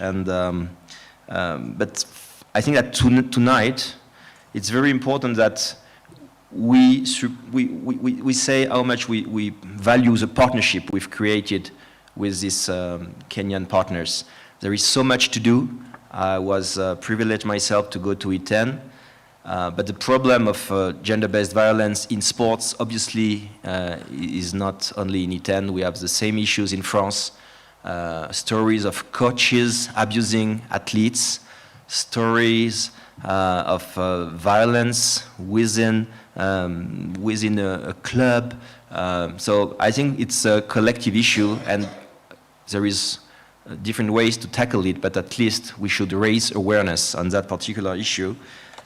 And but I think that tonight it's very important that we say how much we value the partnership we've created with these Kenyan partners. There is so much to do. I was privileged myself to go to E10, but the problem of gender-based violence in sports obviously is not only in E10. We have the same issues in France. Stories of coaches abusing athletes, stories of violence within a club. So I think it's a collective issue, and there is different ways to tackle it, but at least we should raise awareness on that particular issue.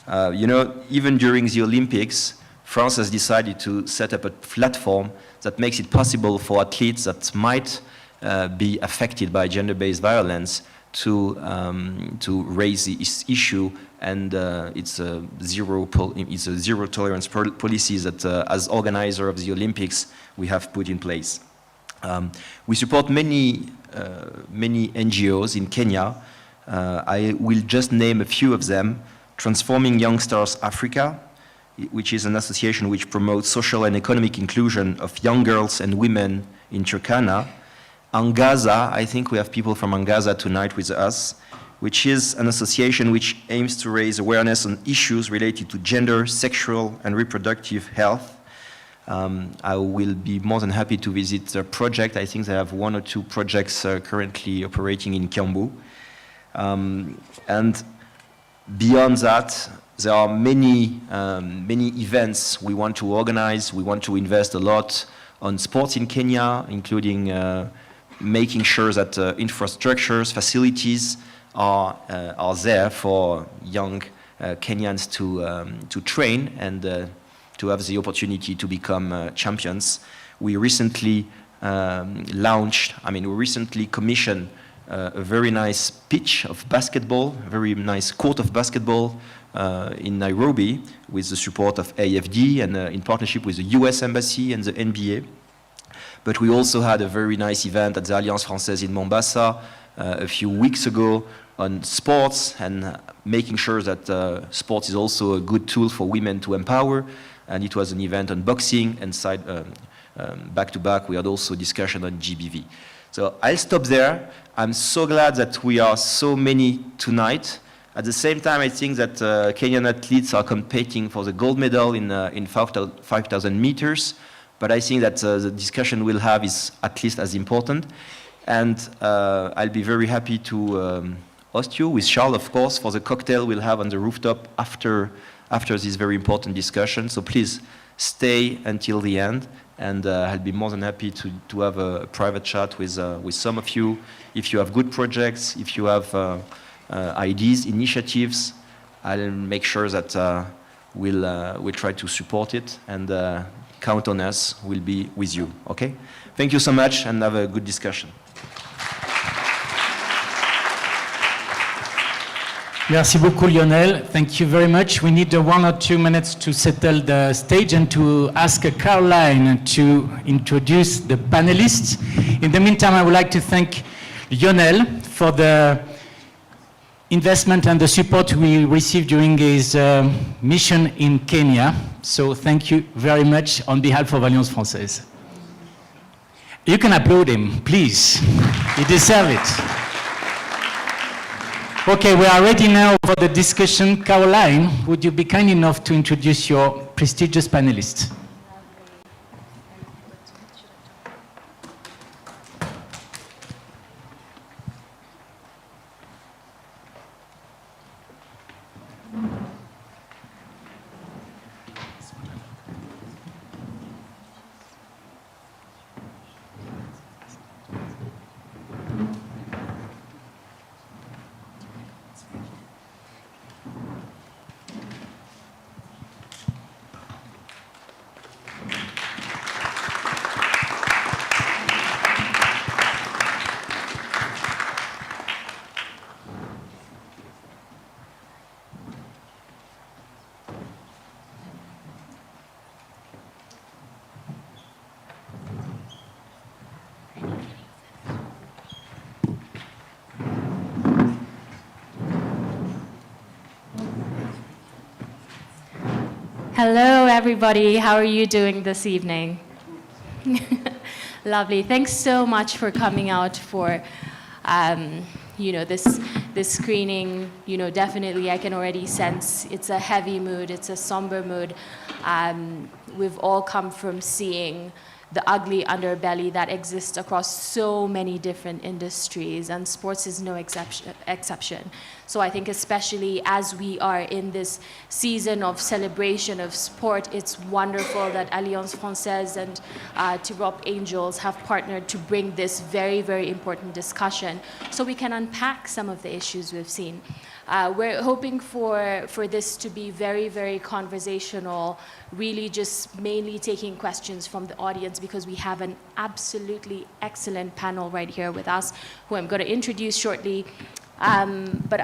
You know, even during the Olympics, France has decided to set up a platform that makes it possible for athletes that might be affected by gender-based violence to raise this issue, and it's a zero tolerance policy that, as organizer of the Olympics, we have put in place. We support many NGOs in Kenya. I will just name a few of them. Transforming Young Stars Africa, which is an association which promotes social and economic inclusion of young girls and women in Turkana. Angaza, I think we have people from Angaza tonight with us, which is an association which aims to raise awareness on issues related to gender, sexual, and reproductive health. I will be more than happy to visit their project. I think they have 1 or 2 projects currently operating in Kiambu. And beyond that, there are many events we want to organize. We want to invest a lot on sports in Kenya, including making sure that infrastructures, facilities are there for young Kenyans to train and to have the opportunity to become champions. We recently commissioned a very nice pitch of basketball, a very nice court of basketball in Nairobi with the support of AFD and in partnership with the US Embassy and the NBA. But we also had a very nice event at the Alliance Française in Mombasa a few weeks ago on sports and making sure that sports is also a good tool for women to empower. And it was an event on boxing, and back to back we had also discussion on GBV. So I'll stop there. I'm so glad that we are so many tonight. At the same time, I think that Kenyan athletes are competing for the gold medal in 5,000 meters. But I think that the discussion we'll have is at least as important. And I'll be very happy to host you with Charles, of course, for the cocktail we'll have on the rooftop after this very important discussion. So please stay until the end. And I'll be more than happy to have a private chat with some of you. If you have good projects, if you have ideas, initiatives, I'll make sure that we'll try to support it, and count on us. We'll be with you. Okay? Thank you so much, and have a good discussion. Merci beaucoup, Lionel. Thank you very much. We need 1 or 2 minutes to settle the stage and to ask Caroline to introduce the panelists. In the meantime, I would like to thank Lionel for the investment and the support we received during his mission in Kenya. So thank you very much on behalf of Alliance Française. You can applaud him, please. He deserves it. Okay, we are ready now for the discussion. Caroline, would you be kind enough to introduce your prestigious panelists? Hello, everybody. How are you doing this evening? Lovely. Thanks so much for coming out for, this screening. Definitely I can already sense it's a heavy mood. It's a somber mood. We've all come from seeing the ugly underbelly that exists across so many different industries, and sports is no exception. So I think especially as we are in this season of celebration of sport, it's wonderful that Alliance Française and Tirop Angels have partnered to bring this very, very important discussion so we can unpack some of the issues we've seen. We're hoping for this to be very, very conversational, really just mainly taking questions from the audience because we have an absolutely excellent panel right here with us who I'm going to introduce shortly. But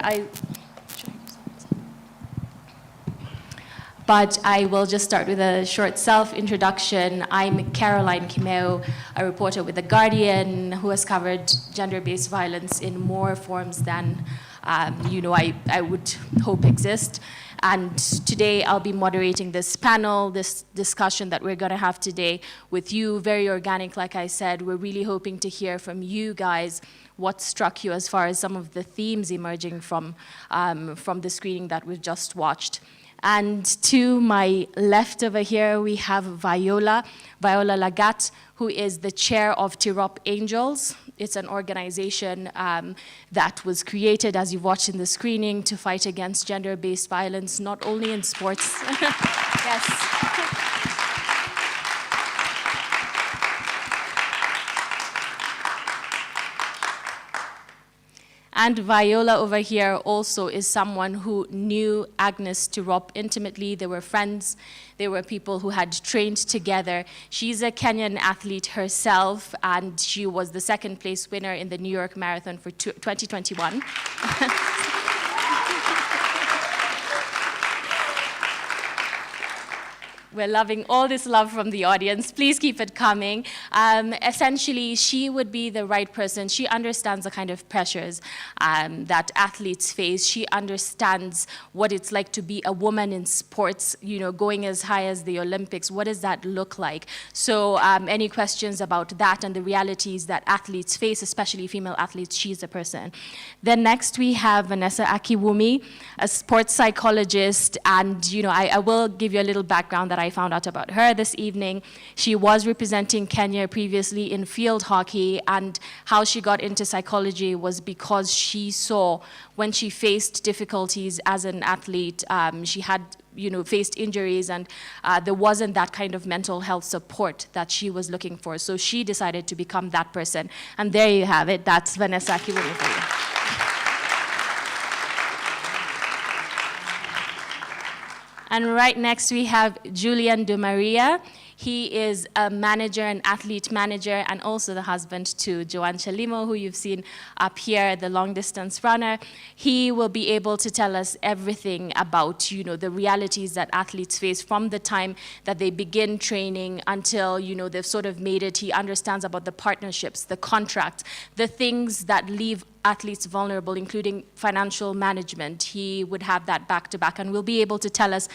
I will just start with a short self-introduction. I'm Caroline Kimeo, a reporter with The Guardian who has covered gender-based violence in more forms than I would hope exist. And today I'll be moderating this panel, this discussion that we're going to have today with you. Very organic, like I said. We're really hoping to hear from you guys what struck you as far as some of the themes emerging from the screening that we've just watched. And to my left over here, we have Viola Lagat, who is the chair of Tirop Angels. It's an organization that was created, as you've watched in the screening, to fight against gender-based violence, not only in sports. Yes. And Viola over here also is someone who knew Agnes Tirop intimately. They were friends. They were people who had trained together. She's a Kenyan athlete herself, and she was the second place winner in the New York Marathon for 2021. We're loving all this love from the audience. Please keep it coming. Essentially, she would be the right person. She understands the kind of pressures that athletes face. She understands what it's like to be a woman in sports, going as high as the Olympics. What does that look like? So any questions about that and the realities that athletes face, especially female athletes, she's the person. Then next we have Vanessa Akiwumi, a sports psychologist. And I will give you a little background that I found out about her this evening. She was representing Kenya previously in field hockey, and how she got into psychology was because she saw when she faced difficulties as an athlete, she had faced injuries, and there wasn't that kind of mental health support that she was looking for. So she decided to become that person. And there you have it. That's Vanessa Akiwumi for you. And right next we have Julian De Maria. He is a manager, an athlete manager, and also the husband to Joanne Chalimo, who you've seen up here, the long-distance runner. He will be able to tell us everything about, the realities that athletes face from the time that they begin training until, they've sort of made it. He understands about the partnerships, the contracts, the things that leave athletes vulnerable, including financial management. He would have that back-to-back and will be able to tell us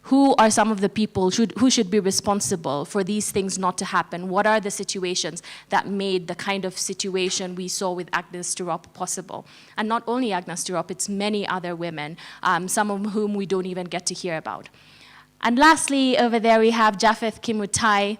who are some of the people who should be responsible for these things not to happen? What are the situations that made the kind of situation we saw with Agnes Tirop possible? And not only Agnes Tirop, it's many other women, some of whom we don't even get to hear about. And lastly, over there we have Japheth Kimutai.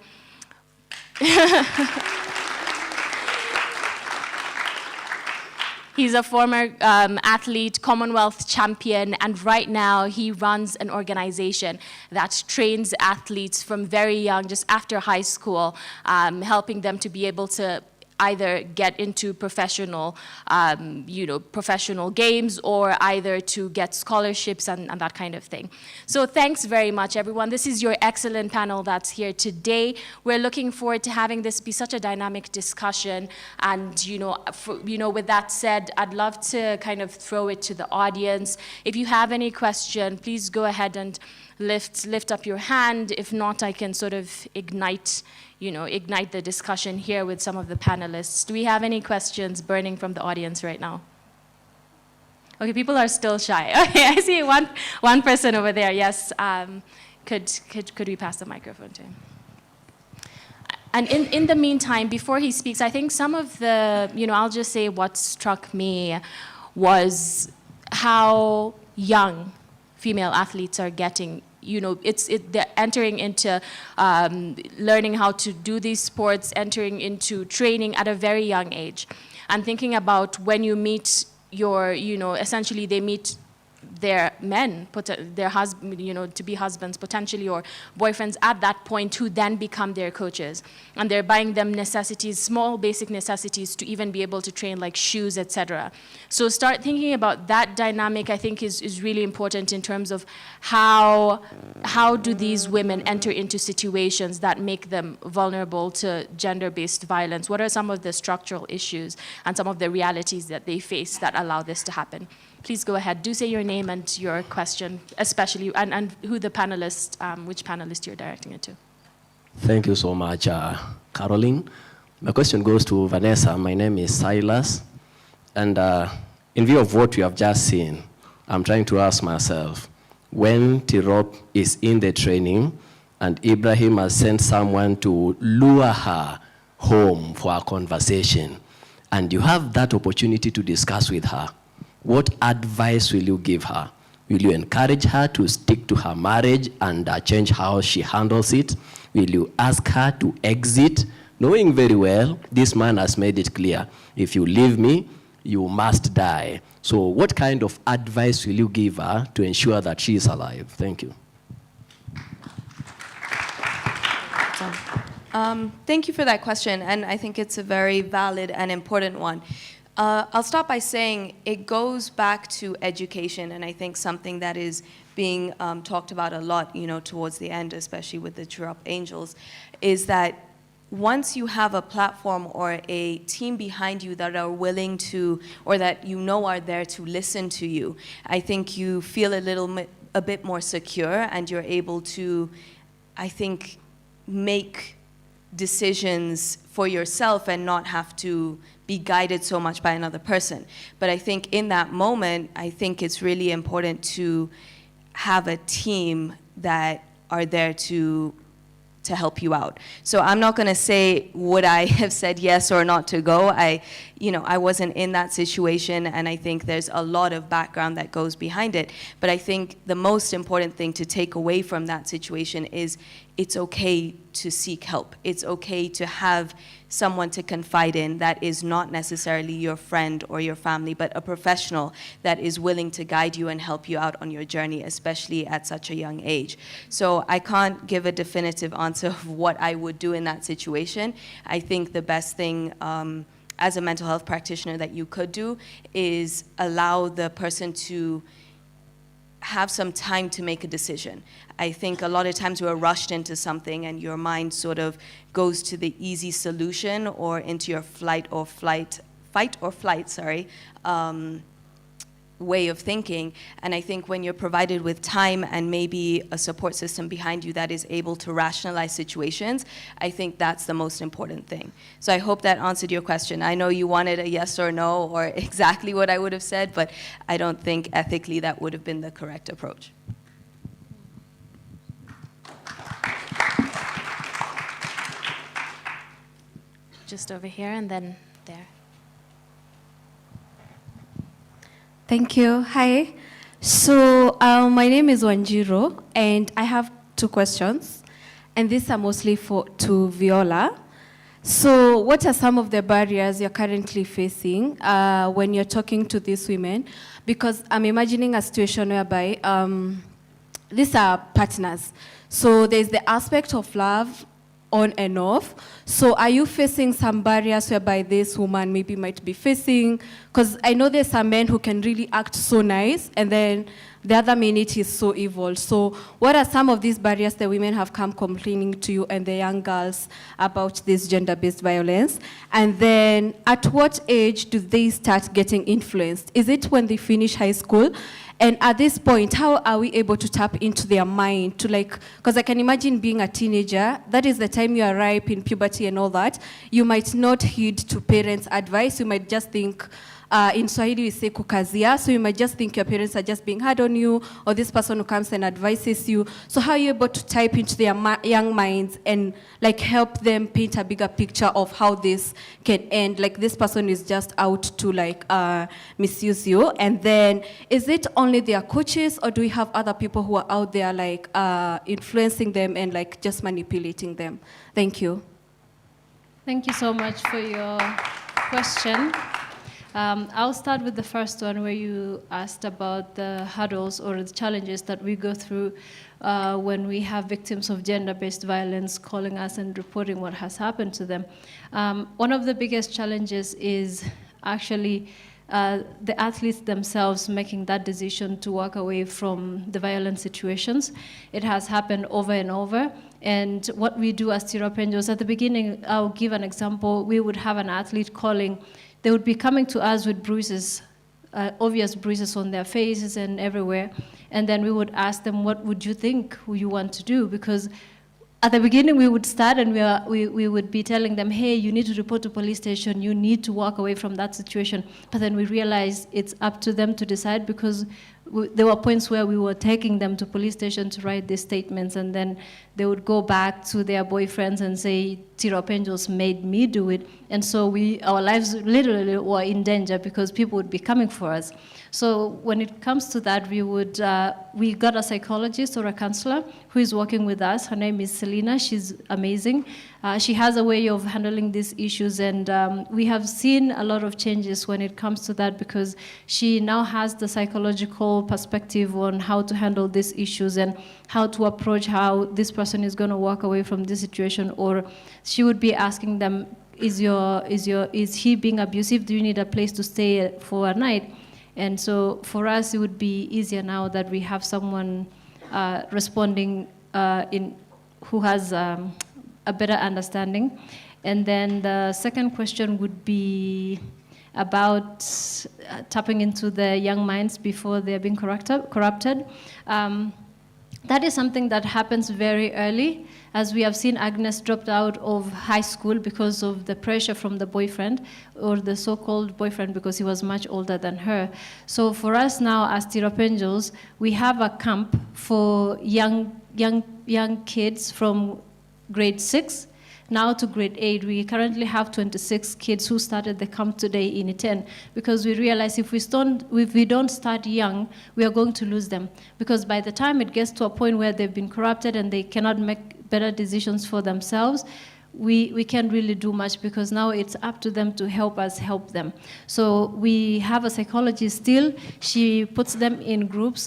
He's a former athlete, Commonwealth champion, and right now he runs an organization that trains athletes from very young, just after high school, helping them to be able to either get into professional, professional games, or either to get scholarships and that kind of thing. So thanks very much, everyone. This is your excellent panel that's here today. We're looking forward to having this be such a dynamic discussion. And with that said, I'd love to kind of throw it to the audience. If you have any question, please go ahead and lift up your hand. If not, I can sort of ignite the discussion here with some of the panelists. Do we have any questions burning from the audience right now? Okay, people are still shy. Okay, I see one person over there. Yes, Could we pass the microphone to him? And in the meantime, before he speaks, I think some of the, I'll just say what struck me was how young female athletes are getting. They're entering into learning how to do these sports, entering into training at a very young age. And thinking about when you meet essentially they meet their men, their husband, to be husbands potentially, or boyfriends at that point, who then become their coaches. And they're buying them necessities, small basic necessities to even be able to train, like shoes, etc. So start thinking about that dynamic, I think is really important in terms of how do these women enter into situations that make them vulnerable to gender-based violence? What are some of the structural issues and some of the realities that they face that allow this to happen? Please go ahead. Do say your name and your question, especially, and who the panelist, which panelist you're directing it to. Thank you so much, Caroline. My question goes to Vanessa. My name is Silas. And in view of what we have just seen, I'm trying to ask myself, when Tirop is in the training and Ibrahim has sent someone to lure her home for a conversation, and you have that opportunity to discuss with her, what advice will you give her? Will you encourage her to stick to her marriage and change how she handles it? Will you ask her to exit, knowing very well this man has made it clear, if you leave me, you must die? So what kind of advice will you give her to ensure that she is alive? Thank you. Thank you for that question, and I think it's a very valid and important one. I'll start by saying it goes back to education, and I think something that is being talked about a lot, towards the end, especially with the Tirop Angels, is that once you have a platform or a team behind you that are willing to, or that are there to listen to you, I think you feel a bit more secure, and you're able to, I think, make decisions for yourself and not have to be guided so much by another person. But I think in that moment, I think it's really important to have a team that are there to help you out. So I'm not going to say would I have said yes or not to go. I wasn't in that situation, and I think there's a lot of background that goes behind it. But I think the most important thing to take away from that situation is it's okay to seek help. It's okay to have someone to confide in that is not necessarily your friend or your family, but a professional that is willing to guide you and help you out on your journey, especially at such a young age. So I can't give a definitive answer of what I would do in that situation. I think the best thing as a mental health practitioner that you could do is allow the person to have some time to make a decision. I think a lot of times we're rushed into something and your mind sort of goes to the easy solution or into your fight or flight way of thinking. And I think when you're provided with time and maybe a support system behind you that is able to rationalize situations, I think that's the most important thing. So I hope that answered your question. I know you wanted a yes or no or exactly what I would have said, but I don't think ethically that would have been the correct approach. Just over here and then there. Thank you. Hi. So my name is Wanjiro, and I have two questions, and these are mostly to Viola. So what are some of the barriers you're currently facing when you're talking to these women? Because I'm imagining a situation whereby these are partners. So there's the aspect of love on and off. So are you facing some barriers whereby this woman maybe might be facing? Because I know there's some men who can really act so nice, and then the other minute is so evil. So what are some of these barriers that women have come complaining to you and the young girls about this gender-based violence? And then at what age do they start getting influenced? Is it when they finish high school? And at this point, how are we able to tap into their mind to because I can imagine being a teenager, that is the time you are ripe in puberty and all that. You might not heed to parents' advice. You might just think, in Swahili we say kukazia, so you might just think your parents are just being hard on you, or this person who comes and advises you. So how are you able to type into their young minds and like help them paint a bigger picture of how this can end? Like this person is just out to like misuse you. And then is it only their coaches, or do we have other people who are out there like influencing them and like just manipulating them? Thank you. Thank you so much for your question. I'll start with the first one where you asked about the hurdles or the challenges that we go through when we have victims of gender-based violence calling us and reporting what has happened to them. One of the biggest challenges is actually the athletes themselves making that decision to walk away from the violent situations. It has happened over and over. And what we do as Tirop Angels, at the beginning, I'll give an example. We would have an athlete calling. They would be coming to us with bruises, obvious bruises on their faces and everywhere. And then we would ask them, what would you think you want to do? Because at the beginning, we would start and we would be telling them, hey, you need to report to police station, you need to walk away from that situation. But then we realized it's up to them to decide, because there were points where we were taking them to police station to write these statements, and then they would go back to their boyfriends and say, Tirop Angels made me do it. And so our lives literally were in danger because people would be coming for us. So when it comes to that, we got a psychologist or a counselor who is working with us. Her name is Selena. She's amazing. She has a way of handling these issues, and we have seen a lot of changes when it comes to that, because she now has the psychological perspective on how to handle these issues and how to approach how this person is going to walk away from this situation. Or she would be asking them, is he being abusive? Do you need a place to stay for a night? And so for us, it would be easier now that we have someone responding who has a better understanding. And then the second question would be about tapping into the young minds before they're being corrupted. That is something that happens very early. As we have seen, Agnes dropped out of high school because of the pressure from the boyfriend, or the so-called boyfriend, because he was much older than her. So for us now as Tirop Angels, we have a camp for young kids from grade 6 now to grade 8. We currently have 26 kids who started the camp today in Iten, because we realize if we don't start young, we are going to lose them. Because by the time it gets to a point where they've been corrupted and they cannot make better decisions for themselves, we can't really do much, because now it's up to them to help us help them. So we have a psychologist still. She puts them in groups.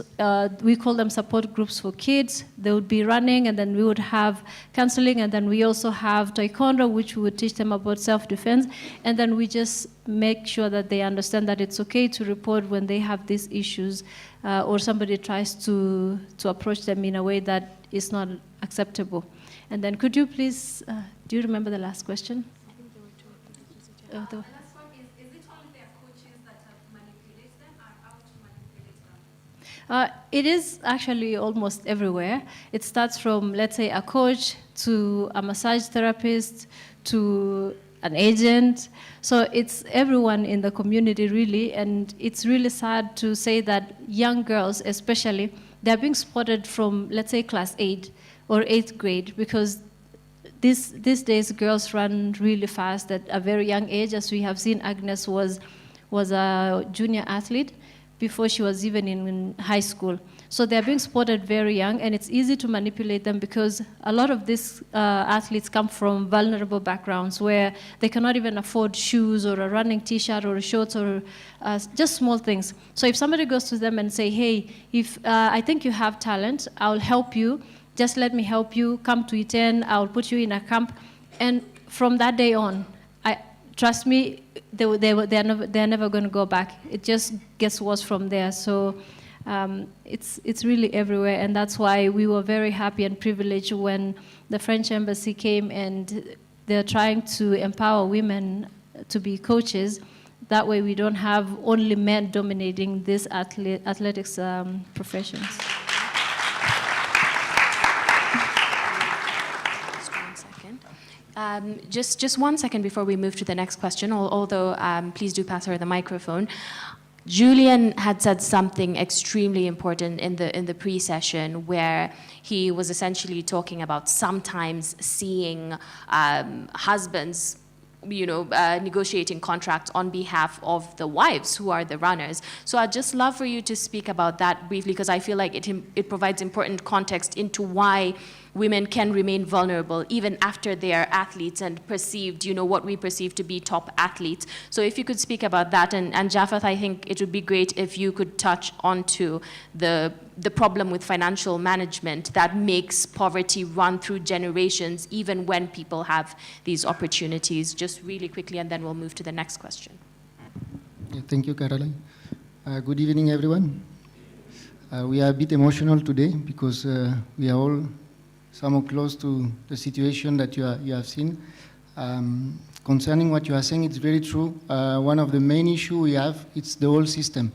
We call them support groups for kids. They would be running, and then we would have counseling, and then we also have taekwondo, which we would teach them about self-defense. And then we just make sure that they understand that it's okay to report when they have these issues, or somebody tries to approach them in a way that is not acceptable. And then could you please, do you remember the last question? I think there were two. The last one is it only their coaches that manipulate them, or how to manipulate them? It is actually almost everywhere. It starts from, let's say, a coach to a massage therapist to an agent. So it's everyone in the community, really. And it's really sad to say that young girls, especially, they're being spotted from, let's say, class 8 or 8th grade, because these days girls run really fast at a very young age. As we have seen, Agnes was a junior athlete before she was even in high school. So they're being spotted very young, and it's easy to manipulate them, because a lot of these athletes come from vulnerable backgrounds where they cannot even afford shoes or a running t-shirt or shorts or just small things. So if somebody goes to them and say, hey, if I think you have talent, I'll help you, just let me help you, come to Iten, I'll put you in a camp. And from that day on, trust me, they're never going to go back. It just gets worse from there. So it's really everywhere, and that's why we were very happy and privileged when the French embassy came and they're trying to empower women to be coaches. That way we don't have only men dominating these athletics professions. Just 1 second before we move to the next question, although please do pass her the microphone. Julian had said something extremely important in the pre-session where he was essentially talking about sometimes seeing husbands negotiating contracts on behalf of the wives who are the runners. So I'd just love for you to speak about that briefly, because I feel like it provides important context into why women can remain vulnerable even after they are athletes and perceived, what we perceive to be top athletes. So if you could speak about that, and Japheth, I think it would be great if you could touch onto the problem with financial management that makes poverty run through generations even when people have these opportunities. Just really quickly, and then we'll move to the next question. Yeah, thank you, Caroline. Good evening, everyone. We are a bit emotional today because we are all somewhat close to the situation that you have seen. Concerning what you are saying, it's very true. One of the main issues we have, it's the whole system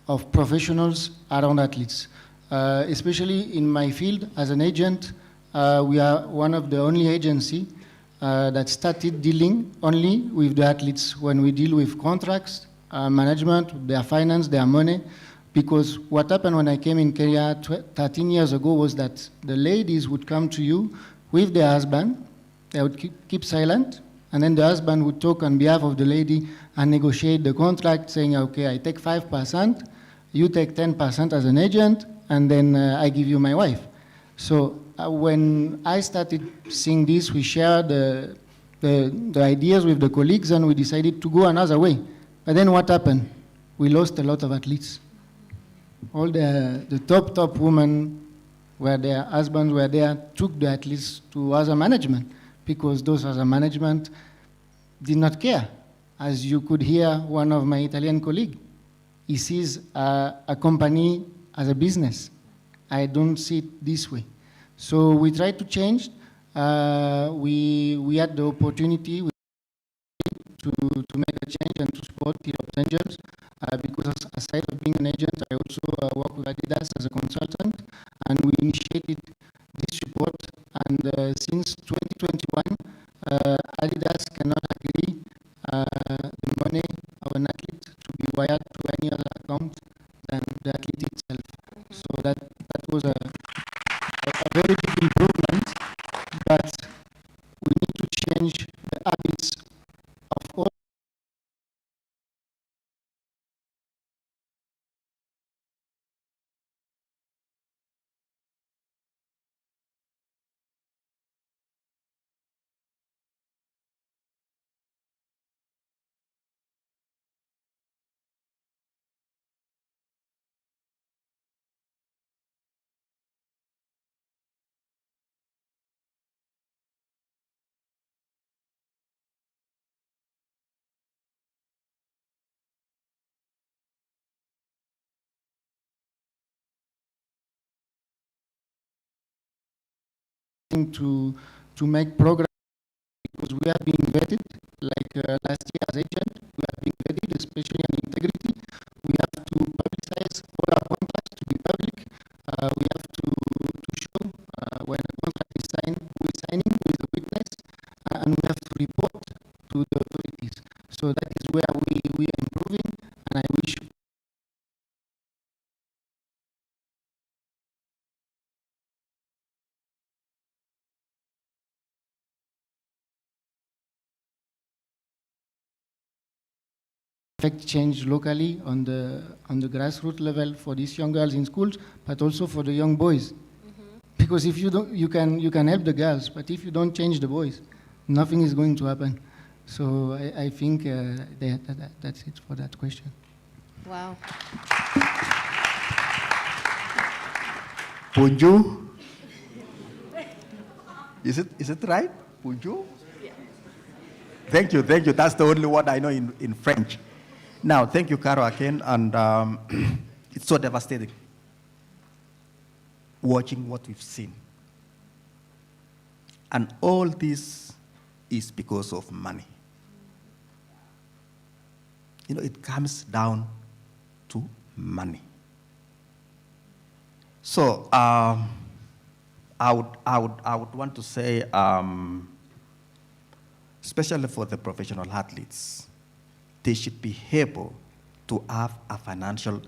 of professionals around athletes. Especially in my field, as an agent, we are one of the only agency that started dealing only with the athletes when we deal with contracts, management, their finance, their money. Because what happened when I came in Kenya 13 years ago was that the ladies would come to you with their husband, they would keep silent, and then the husband would talk on behalf of the lady and negotiate the contract, saying, okay, I take 5%, you take 10% as an agent, and then I give you my wife. So when I started seeing this, we shared the ideas with the colleagues, and we decided to go another way. But then what happened? We lost a lot of athletes. All the top women, where their husbands were there, took the athletes to other management, because those other management did not care. As you could hear one of my Italian colleagues, he sees a company as a business. I don't see it this way. So we tried to change. We had the opportunity to make a change and to support Tirop Angels, because aside of being an agent, I also work with Adidas as a consultant, and we initiated this support. And since 2021, Adidas cannot agree the money of an athlete to be wired to any other account than the athlete itself. So that was a very big improvement, but we need to change the habits of all. To make progress, because we have been vetted, like last year as agent, we have been vetted, especially on integrity. We have to publicize all our contracts to be public. We have to show when a contract is signed, who is signing, who is the witness, and we have to report to the authorities. So that is where we are improving, and I wish change locally on the grassroots level for these young girls in schools, but also for the young boys. Because if you don't, you can help the girls, but if you don't change the boys, nothing is going to happen. So I think that's it for that question. Wow. Punju? Is it right? Punju? Yeah. Thank you. That's the only word I know in French. Now, thank you, Caro, again, and it's so devastating watching what we've seen. And all this is because of money. It comes down to money. So I would want to say especially for the professional athletes, they should be able to have a financial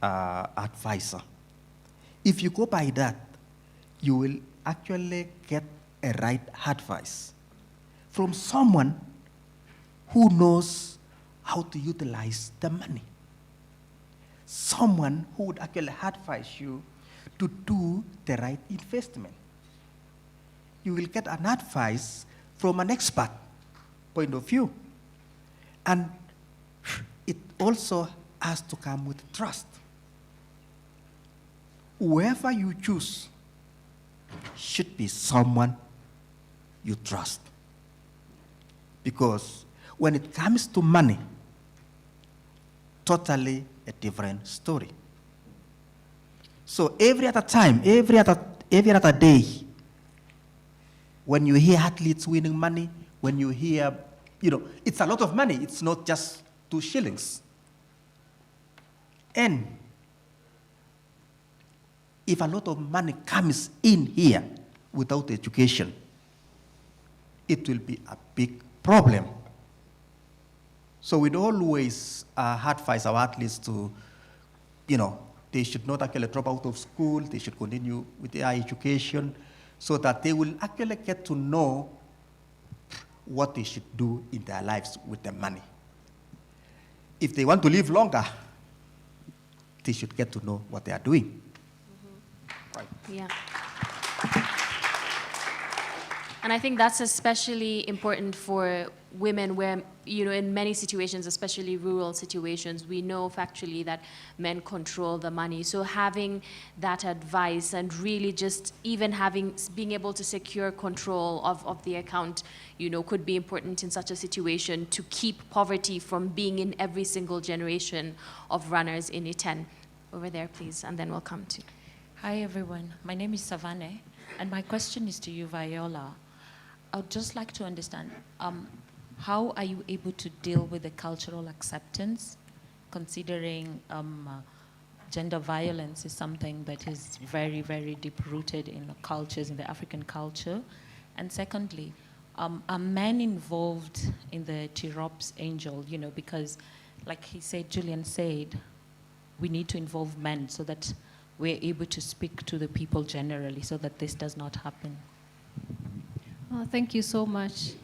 advisor. If you go by that, you will actually get a right advice from someone who knows how to utilize the money. Someone who would actually advise you to do the right investment. You will get an advice from an expert point of view. And it also has to come with trust. Whoever you choose should be someone you trust. Because when it comes to money, totally a different story. So every other time, every other day, when you hear athletes winning money, when you hear, it's a lot of money. It's not just 2 shillings. And if a lot of money comes in here without education, it will be a big problem. So we'd always advise our athletes to, they should not actually drop out of school, they should continue with their education, so that they will actually get to know what they should do in their lives with the money. If they want to live longer, they should get to know what they are doing. Mm-hmm. Right. Yeah. And I think that's especially important for women where, in many situations, especially rural situations, we know factually that men control the money. So having that advice and really just even being able to secure control of the account, could be important in such a situation to keep poverty from being in every single generation of runners in Iten. Over there, please, and then we'll come to. Hi, everyone. My name is Savannah, and my question is to you, Viola. I would just like to understand, how are you able to deal with the cultural acceptance, considering gender violence is something that is very, very deep-rooted in the cultures, in the African culture? And secondly, are men involved in the Tirop's Angel? Because like Julian said, we need to involve men so that we're able to speak to the people generally so that this does not happen. Oh, thank you so much.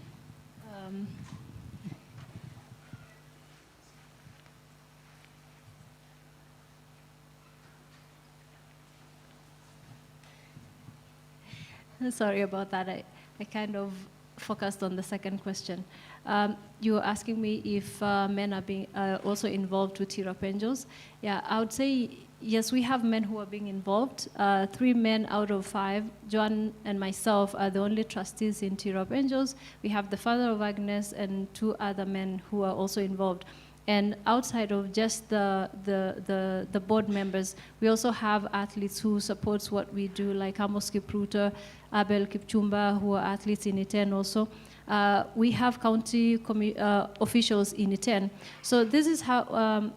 Sorry about that. I kind of focused on the second question. You were asking me if men are being also involved with Tirop Angels. Yeah, I would say yes, we have men who are being involved. 3 men out of 5, Joan and myself, are the only trustees in Tirop Angels. We have the father of Agnes and 2 other men who are also involved. And outside of just the board members, we also have athletes who supports what we do, like Amos Kipruto, Abel Kipchumba, who are athletes in Iten also. We have county officials in Iten. So this is how,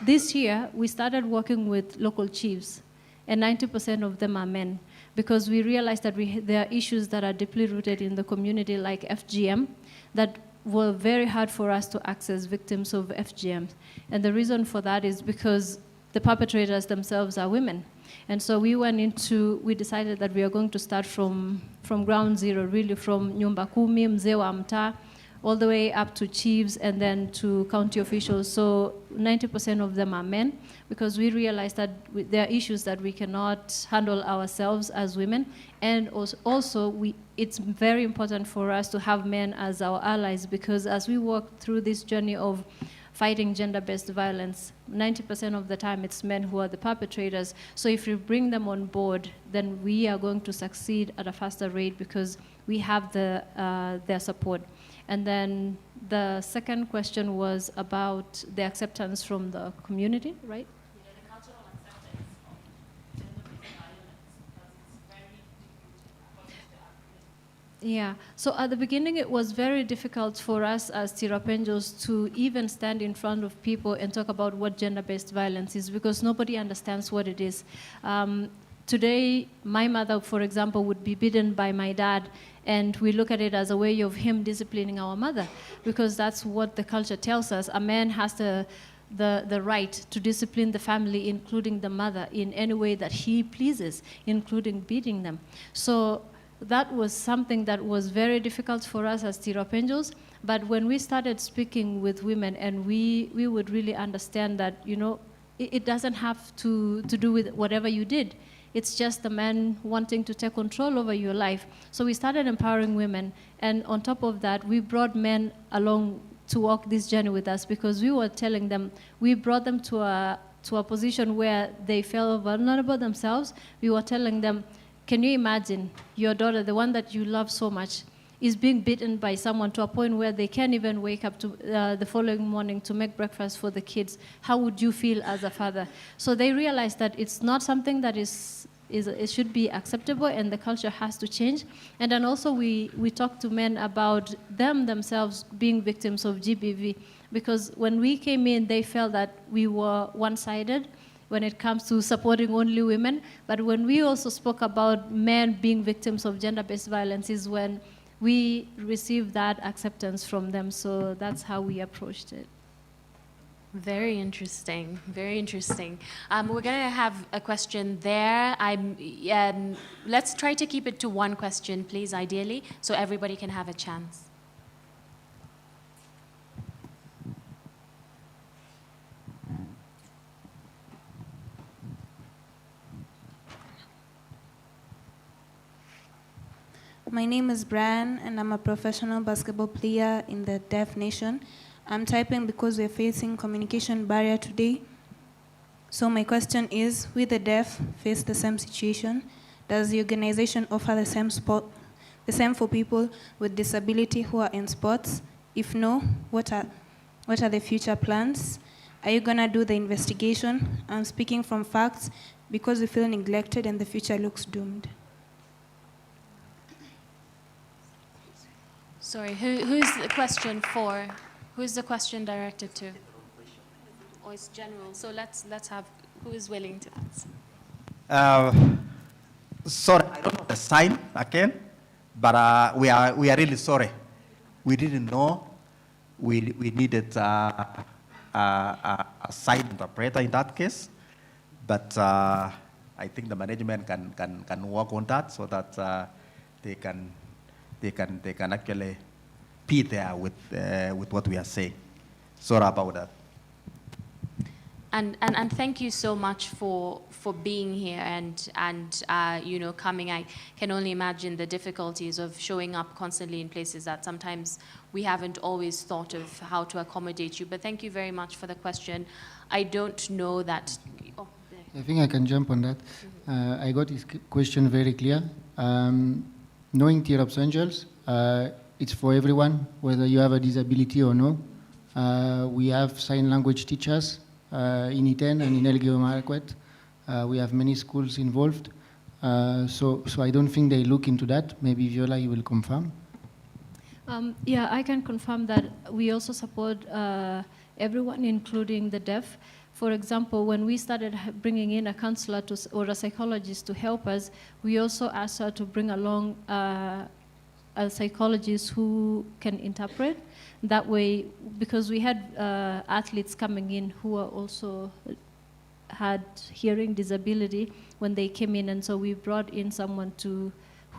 this year, we started working with local chiefs, and 90% of them are men, because we realized that there are issues that are deeply rooted in the community, like FGM, that were very hard for us to access victims of FGM. And the reason for that is because the perpetrators themselves are women. And so we decided that we are going to start from ground zero, really from Nyumba Kumi, Mzee wa Mtaa, all the way up to chiefs and then to county officials. So 90% of them are men, because we realized that there are issues that we cannot handle ourselves as women. And also it's very important for us to have men as our allies, because as we walk through this journey of fighting gender-based violence, 90% of the time it's men who are the perpetrators. So if we bring them on board, then we are going to succeed at a faster rate because we have their support. And then the second question was about the acceptance from the community, right? Yeah, the cultural acceptance of gender-based violence, because it's very difficult to Yeah, so at the beginning it was very difficult for us as Tirop Angels to even stand in front of people and talk about what gender-based violence is, because nobody understands what it is. Today, my mother, for example, would be beaten by my dad, and we look at it as a way of him disciplining our mother, because that's what the culture tells us. A man has the right to discipline the family, including the mother, in any way that he pleases, including beating them. So that was something that was very difficult for us as Tirop Angels. But when we started speaking with women, and we would really understand that, you know, it doesn't have to do with whatever you did. It's just the man wanting to take control over your life. So we started empowering women. And on top of that, we brought men along to walk this journey with us, because we were telling them, we brought them to a position where they felt vulnerable themselves. We were telling them, can you imagine your daughter, the one that you love so much, is being beaten by someone to a point where they can't even wake up to the following morning to make breakfast for the kids? How would you feel as a father? So they realized that it's not something that it should be acceptable, and the culture has to change. And then also we talk to men about themselves being victims of GBV, because when we came in, they felt that we were one-sided when it comes to supporting only women. But when we also spoke about men being victims of gender-based violence is when we received that acceptance from them. So that's how we approached it. Very interesting, very interesting. We're going to have a question there. Let's try to keep it to one question, please, ideally, so everybody can have a chance. My name is Brian, and I'm a professional basketball player in the Deaf Nation. I'm typing because we're facing communication barrier today. So my question is, we the deaf face the same situation. Does the organization offer the same for people with disability who are in sports? If no, what are the future plans? Are you gonna do the investigation? I'm speaking from facts because we feel neglected and the future looks doomed. Sorry, who's the question for? Who's the question directed to? Or it's general. So let's have, who is willing to answer? Sorry, I don't know the sign again, but we are really sorry. We didn't know. We needed a sign interpreter in that case, but I think the management can work on that so that they can actually be there with what we are saying. Sorry about that. And thank you so much for being here and you know, coming. I can only imagine the difficulties of showing up constantly in places that sometimes we haven't always thought of how to accommodate you. But thank you very much for the question. I don't know that. Oh, I think I can jump on that. I got his question very clear. Knowing Tirop Angels, it's for everyone, whether you have a disability or no. We have sign language teachers in Iten and in Elgeyo Marakwet. We have many schools involved. So I don't think they look into that. Maybe Viola, you will confirm. Yeah, I can confirm that we also support everyone, including the deaf. For example, when we started bringing in a counselor or a psychologist to help us, we also asked her to bring along a psychologist who can interpret. That way, because we had athletes coming in who are also had hearing disability when they came in, and so we brought in someone who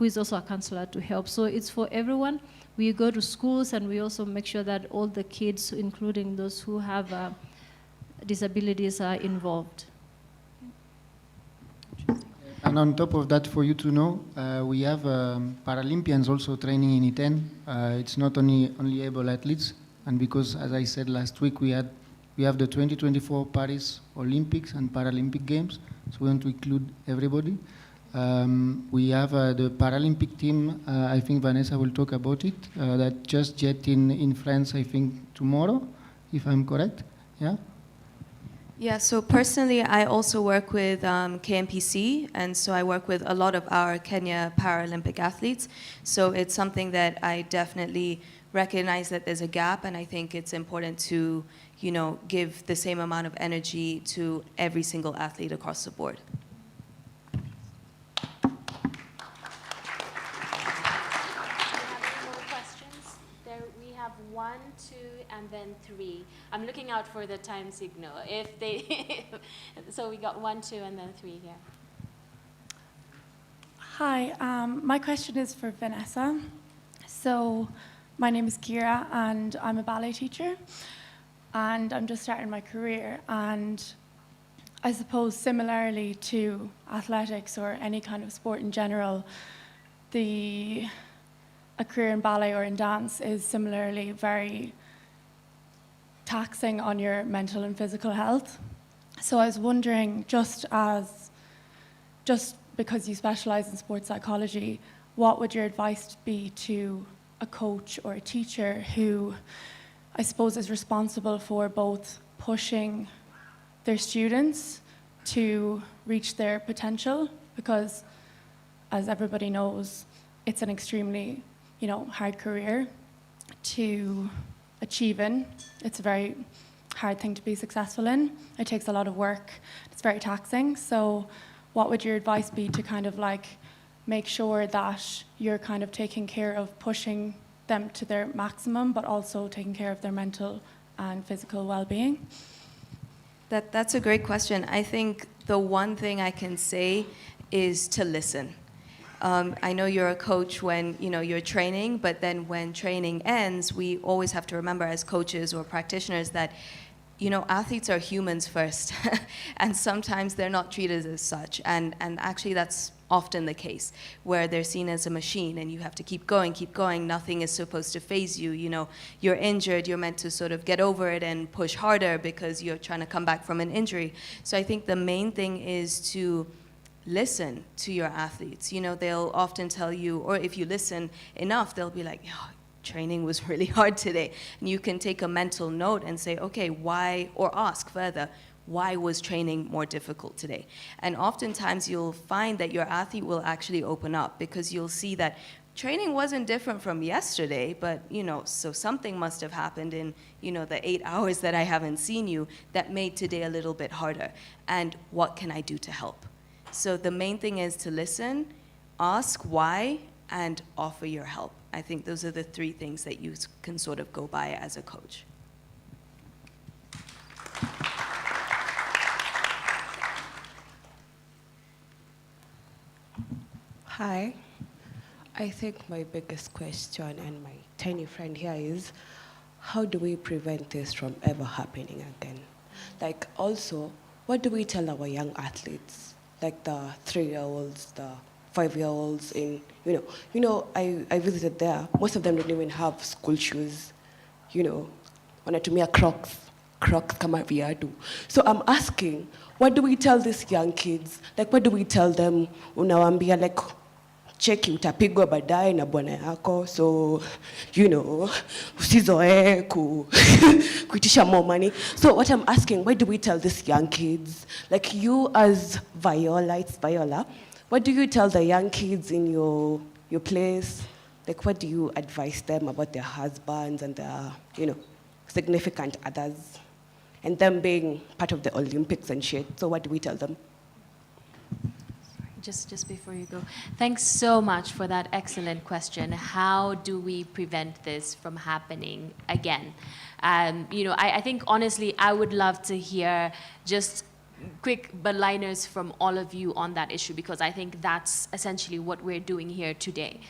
is also a counselor to help. So it's for everyone. We go to schools and we also make sure that all the kids, including those who have disabilities, are involved. And on top of that, for you to know, we have Paralympians also training in Iten. It's not only able athletes, and because, as I said last week, we have the 2024 Paris Olympics and Paralympic Games, so we want to include everybody. We have the Paralympic team, I think Vanessa will talk about it, that just jet in France, I think tomorrow, if I'm correct, yeah? Yeah, so personally, I also work with KMPC, and so I work with a lot of our Kenya Paralympic athletes. So it's something that I definitely recognize that there's a gap, and I think it's important to, you know, give the same amount of energy to every single athlete across the board. 3. I'm looking out for the time signal. If they, so we got 1, 2, and then 3 here. Hi, my question is for Vanessa. So, my name is Kira, and I'm a ballet teacher, and I'm just starting my career. And I suppose similarly to athletics or any kind of sport in general, a career in ballet or in dance is similarly very taxing on your mental and physical health. So I was wondering, just because you specialize in sports psychology, what would your advice be to a coach or a teacher who, I suppose, is responsible for both pushing their students to reach their potential? Because, as everybody knows, it's an extremely, hard career to achieve in. It's a very hard thing to be successful in. It takes a lot of work. It's very taxing. So what would your advice be to kind of make sure that you're kind of taking care of pushing them to their maximum, but also taking care of their mental and physical well-being? That's a great question. I think the one thing I can say is to listen. I know you're a coach when you're training, but then when training ends, we always have to remember as coaches or practitioners that athletes are humans first, and sometimes they're not treated as such. And actually, that's often the case, where they're seen as a machine, and you have to keep going. Nothing is supposed to faze you. You're injured. You're meant to sort of get over it and push harder because you're trying to come back from an injury. So I think the main thing is to listen to your athletes. They'll often tell you, or if you listen enough, they'll be like, oh, training was really hard today. And you can take a mental note and say, okay, why, or ask further, why was training more difficult today? And oftentimes you'll find that your athlete will actually open up, because you'll see that training wasn't different from yesterday, but so something must have happened in the 8 hours that I haven't seen you that made today a little bit harder. And what can I do to help? So the main thing is to listen, ask why, and offer your help. I think those are the 3 things that you can sort of go by as a coach. Hi. I think my biggest question and my tiny friend here is, how do we prevent this from ever happening again? Also, what do we tell our young athletes? Like the 3-year-olds, the 5-year-olds I visited there. Most of them don't even have school shoes. Wanatumia Crocs kama viatu. So I'm asking, what do we tell these young kids? What do we tell them? Unawambia cheki utapigwa baadaye na bwana yako, so usizoe kuitisha more money. So what I'm asking, what do we tell these young kids? You as Viola, it's Viola, what do you tell the young kids in your place? What do you advise them about their husbands and their significant others, and them being part of the Olympics and shit? So what do we tell them? Just before you go, thanks so much for that excellent question. How do we prevent this from happening again? I think honestly, I would love to hear just quick one-liners from all of you on that issue, because I think that's essentially what we're doing here today.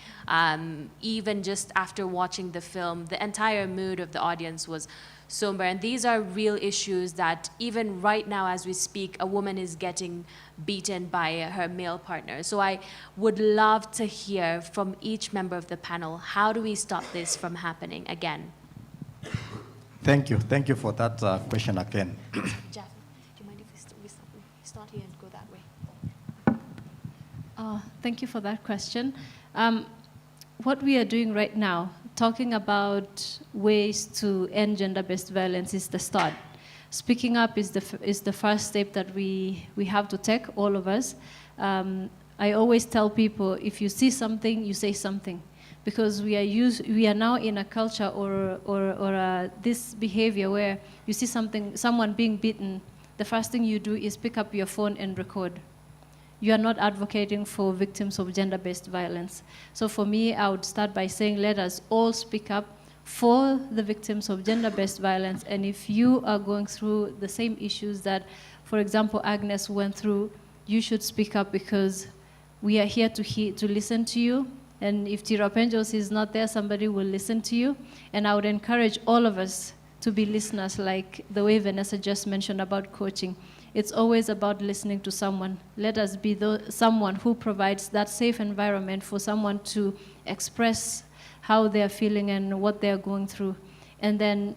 Even just after watching the film, the entire mood of the audience was somber, and these are real issues that even right now as we speak, a woman is getting beaten by her male partner. So I would love to hear from each member of the panel, how do we stop this from happening again? Thank you for that question again. Jeff, do you mind if we start here and go that way? Thank you for that question. What we are doing right now, talking about ways to end gender-based violence, is the start. Speaking up is the first step that we have to take, all of us. I always tell people, if you see something, you say something, because we are now in a culture or this behavior where you see someone being beaten, the first thing you do is pick up your phone and record. You are not advocating for victims of gender-based violence. So for me, I would start by saying, let us all speak up for the victims of gender-based violence. And if you are going through the same issues that, for example, Agnes went through, you should speak up, because we are here to listen to you. And if Tirop Angels is not there, somebody will listen to you. And I would encourage all of us to be listeners, like the way Vanessa just mentioned about coaching. It's always about listening to someone. Let us be someone who provides that safe environment for someone to express how they're feeling and what they're going through. And then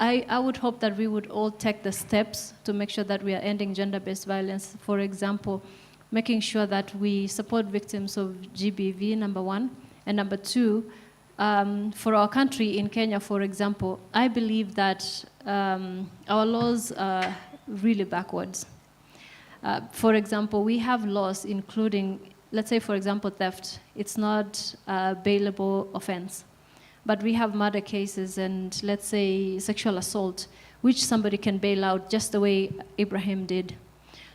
I would hope that we would all take the steps to make sure that we are ending gender-based violence. For example, making sure that we support victims of GBV, number one. And number two, for our country in Kenya, for example, I believe that our laws are really backwards. For example, we have laws including, let's say, for example, theft. It's not a bailable offense. But we have murder cases and, let's say, sexual assault, which somebody can bail out just the way Ibrahim did.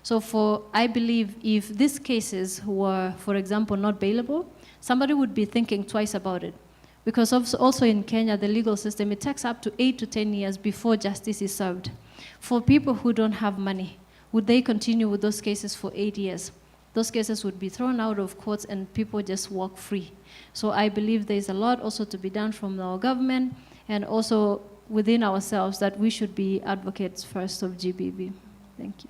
So I believe if these cases were, for example, not bailable, somebody would be thinking twice about it. Because also in Kenya, the legal system, it takes up to 8 to 10 years before justice is served. For people who don't have money, would they continue with those cases for 8 years? Those cases would be thrown out of courts and people just walk free. So I believe there's a lot also to be done from our government and also within ourselves, that we should be advocates first of GBV. Thank you.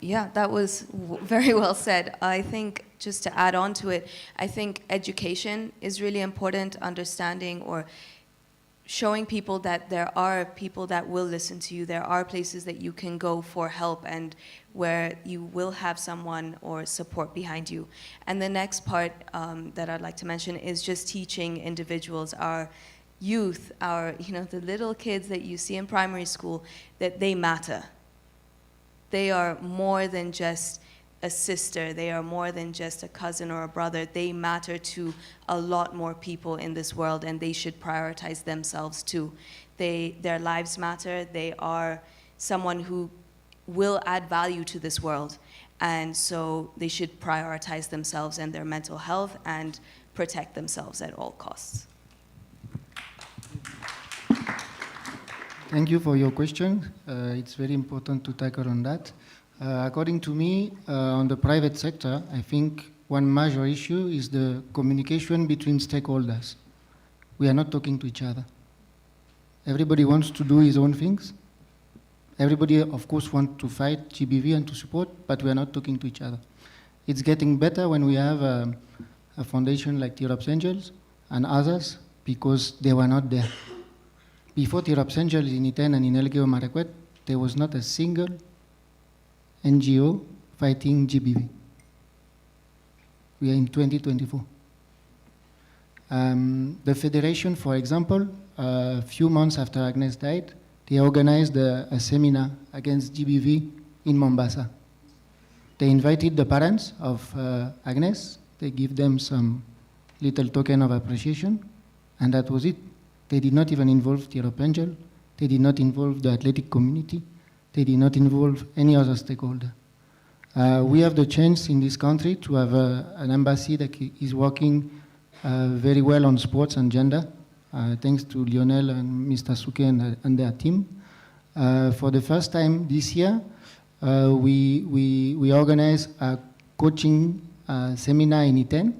Yeah, that was very well said. I think just to add on to it, I think education is really important, understanding or showing people that there are people that will listen to you. There are places that you can go for help and where you will have someone or support behind you. And the next part that I'd like to mention is just teaching individuals, our youth, the little kids that you see in primary school, that they matter. They are more than just a sister, they are more than just a cousin or a brother. They matter to a lot more people in this world, and they should prioritize themselves too. Their lives matter. They are someone who will add value to this world, and so they should prioritize themselves and their mental health and protect themselves at all costs. Thank you for your question. It's very important to tackle on that. According to me, on the private sector, I think one major issue is the communication between stakeholders. We are not talking to each other. Everybody wants to do his own things. Everybody, of course, wants to fight GBV and to support, but we are not talking to each other. It's getting better when we have a foundation like Tirop Angels and others, because they were not there. Before Tirop Angels in Iten and in Elgeyo Marakwet, there was not a single NGO fighting GBV. We are in 2024. The federation, for example, a few months after Agnes died, they organized a seminar against GBV in Mombasa. They invited the parents of Agnes. They give them some little token of appreciation, and that was it. They did not even involve Tirop Angel. They did not involve the athletic community. They did not involve any other stakeholder. We have the chance in this country to have an embassy that is working very well on sports and gender, thanks to Lionel and Mr. Suke and their team. For the first time this year, we organized a coaching seminar in Iten,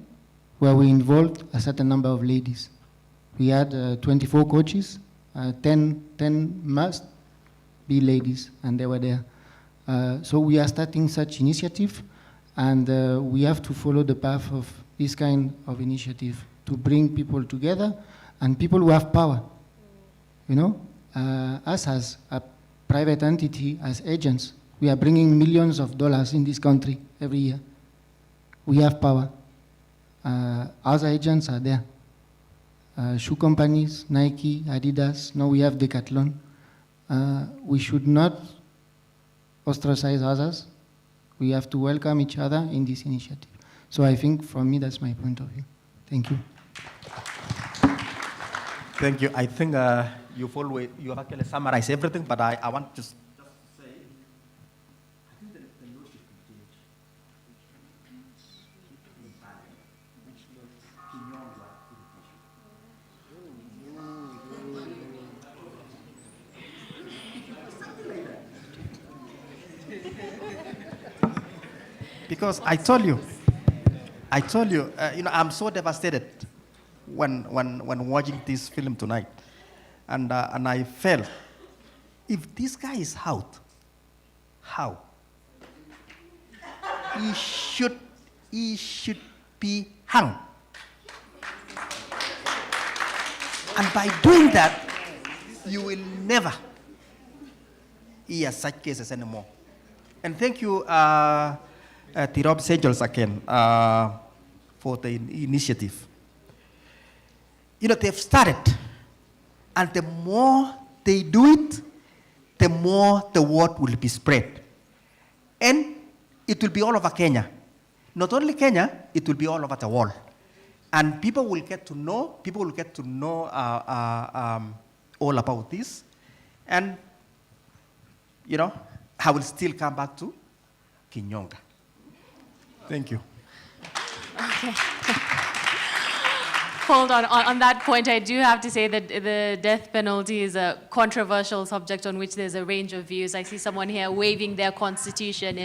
where we involved a certain number of ladies. We had 24 coaches, 10 must be ladies, and they were there. So we are starting such initiative, and we have to follow the path of this kind of initiative to bring people together and people who have power. You know, us as a private entity, as agents, we are bringing millions of dollars in this country every year. We have power. Other agents are there. Shoe companies, Nike, Adidas, now we have Decathlon. We should not ostracize others. We have to welcome each other in this initiative. So I think, from me, that's my point of view. Thank you. Thank you. I think you have actually summarized everything, but I want to just say, I think the law should be changed. Because I told you, I'm so devastated when watching this film tonight. And I felt, if this guy is out, how? He should be hung. And by doing that, you will never hear such cases anymore. And thank you, Tirop Angels again, for the initiative. They've started, and the more they do it, the more the word will be spread. And it will be all over Kenya. Not only Kenya, it will be all over the world. And people will get to know all about this. And, I will still come back to Kinyonga. Thank you. Okay. Hold on that point, I do have to say that the death penalty is a controversial subject on which there's a range of views. I see someone here waving their constitution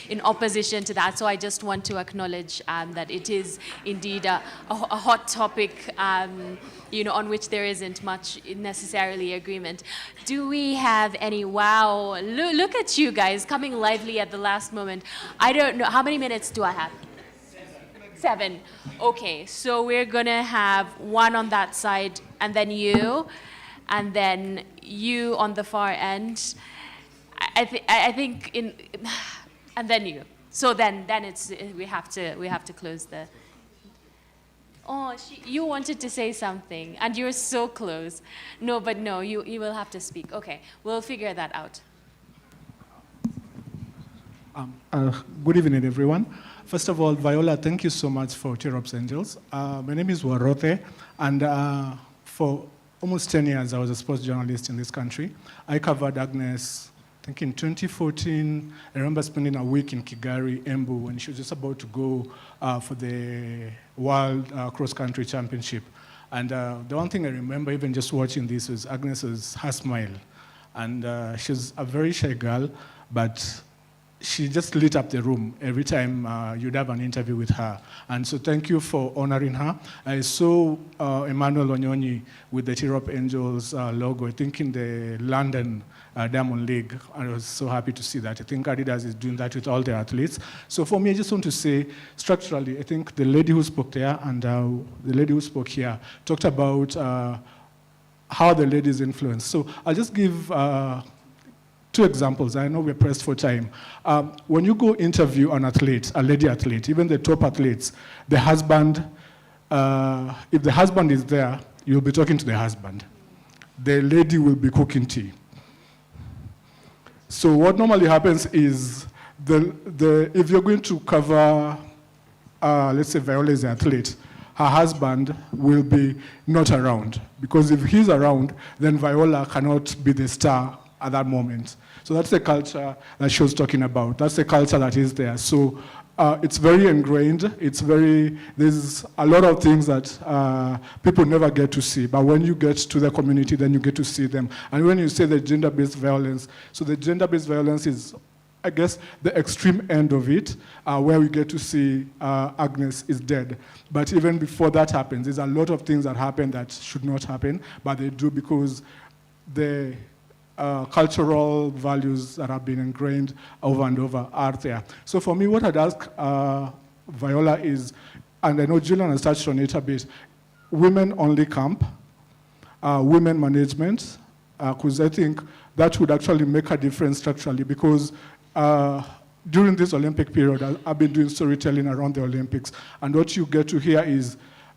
in opposition to that, so I just want to acknowledge that it is indeed a hot topic on which there isn't much necessarily agreement. Do we have any, wow, look at you guys coming lively at the last moment. I don't know, how many minutes do I have? 7. Okay, so we're gonna have one on that side, and then you on the far end. I think and then you. So then it's we have to close the. Oh, you wanted to say something, and you're so close. No, but no, you will have to speak. Okay, we'll figure that out. Good evening, everyone. First of all, Viola, thank you so much for Tirop's Angels. My name is Warothe, and for almost 10 years, I was a sports journalist in this country. I covered Agnes, I think in 2014. I remember spending a week in Kigali, Embu, when she was just about to go for the World Cross-Country Championship. And the one thing I remember, even just watching this, was Agnes's her smile. And she's a very shy girl, but she just lit up the room every time you'd have an interview with her. And so thank you for honoring her. I saw Emmanuel Onyonyi with the Tirop Angels logo, I think in the London Diamond League. I was so happy to see that. I think Adidas is doing that with all their athletes. So for me, I just want to say, structurally, I think the lady who spoke there and the lady who spoke here talked about how the ladies influence. So I'll just give 2 examples. I know we're pressed for time. When you go interview an athlete, a lady athlete, even the top athletes, the husband, if the husband is there, you'll be talking to the husband. The lady will be cooking tea. So what normally happens is, if you're going to cover, let's say Viola is the athlete, her husband will be not around. Because if he's around, then Viola cannot be the star at that moment. So that's the culture that she was talking about. That's the culture that is there. So it's very ingrained. There's a lot of things that people never get to see. But when you get to the community, then you get to see them. And when you say the gender-based violence, so the gender-based violence is, I guess, the extreme end of it, where we get to see Agnes is dead. But even before that happens, there's a lot of things that happen that should not happen, but they do because the cultural values that have been ingrained over and over are there. So for me, what I'd ask Viola is, and I know Julian has touched on it a bit, women-only camp, women management, because I think that would actually make a difference structurally, because during this Olympic period, I've been doing storytelling around the Olympics, and what you get to hear is,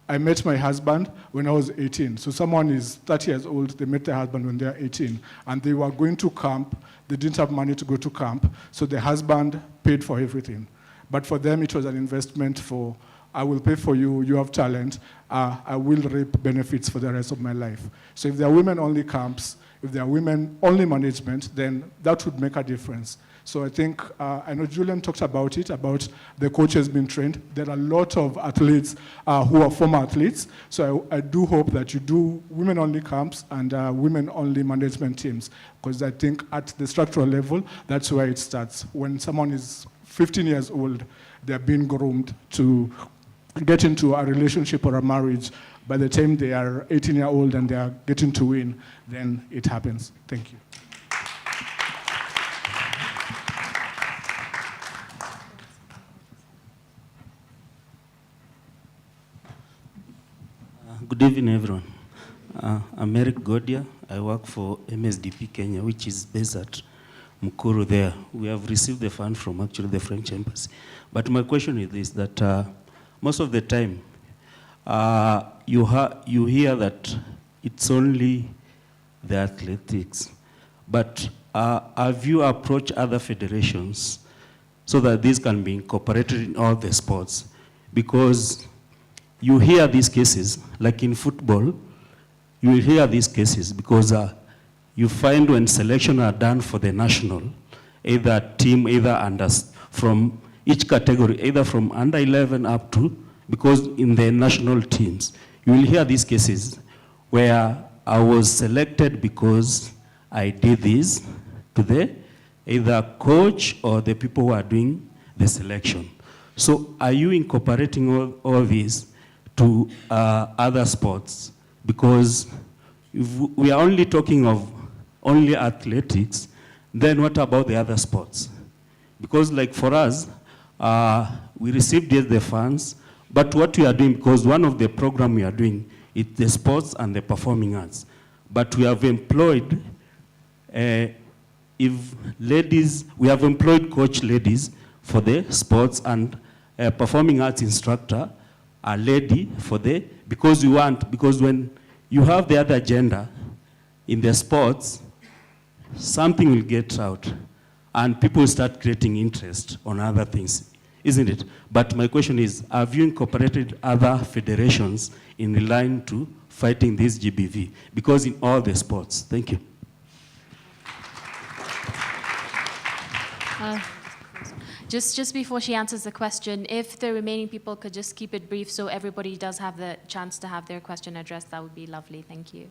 I met my husband when I was 18. So someone is 30 years old, they met their husband when they're 18. And they were going to camp, they didn't have money to go to camp, so the husband paid for everything. But for them, it was an investment for, I will pay for you, you have talent, I will reap benefits for the rest of my life. So if there are women-only camps, if there are women-only management, then that would make a difference. So I think, I know Julian talked about it, about the coaches being trained. There are a lot of athletes who are former athletes. So I do hope that you do women-only camps and women-only management teams, because I think at the structural level, that's where it starts. When someone is 15 years old, they're being groomed to get into a relationship or a marriage. By the time they are 18-year-old and they are getting to win, then it happens. Thank you. Good evening, everyone. I'm Eric Godia. I work for MSDP Kenya, which is based at Mukuru there. We have received the fund from actually the French embassy. But my question is this, that most of the time, you hear that it's only the athletics. But have you approached other federations so that this can be incorporated in all the sports? Because you hear these cases, like in football, you will hear these cases because you find when selection are done for the national, either team, either under, from each category, either from under 11 up to, because in the national teams, you will hear these cases where I was selected because I did this to the either coach or the people who are doing the selection. So are you incorporating all these to other sports? Because if we are only talking of only athletics, then what about the other sports? Because like for us, we received the funds, but what we are doing, because one of the program we are doing is the sports and the performing arts. But we have employed, we have employed coach ladies for the sports and performing arts instructor, a lady for the, because when you have the other gender in the sports, something will get out and people start creating interest on other things, isn't it? But my question is, have you incorporated other federations in line to fighting this GBV? Because in all the sports, thank you. Just before she answers the question, if the remaining people could just keep it brief so everybody does have the chance to have their question addressed, that would be lovely. Thank you.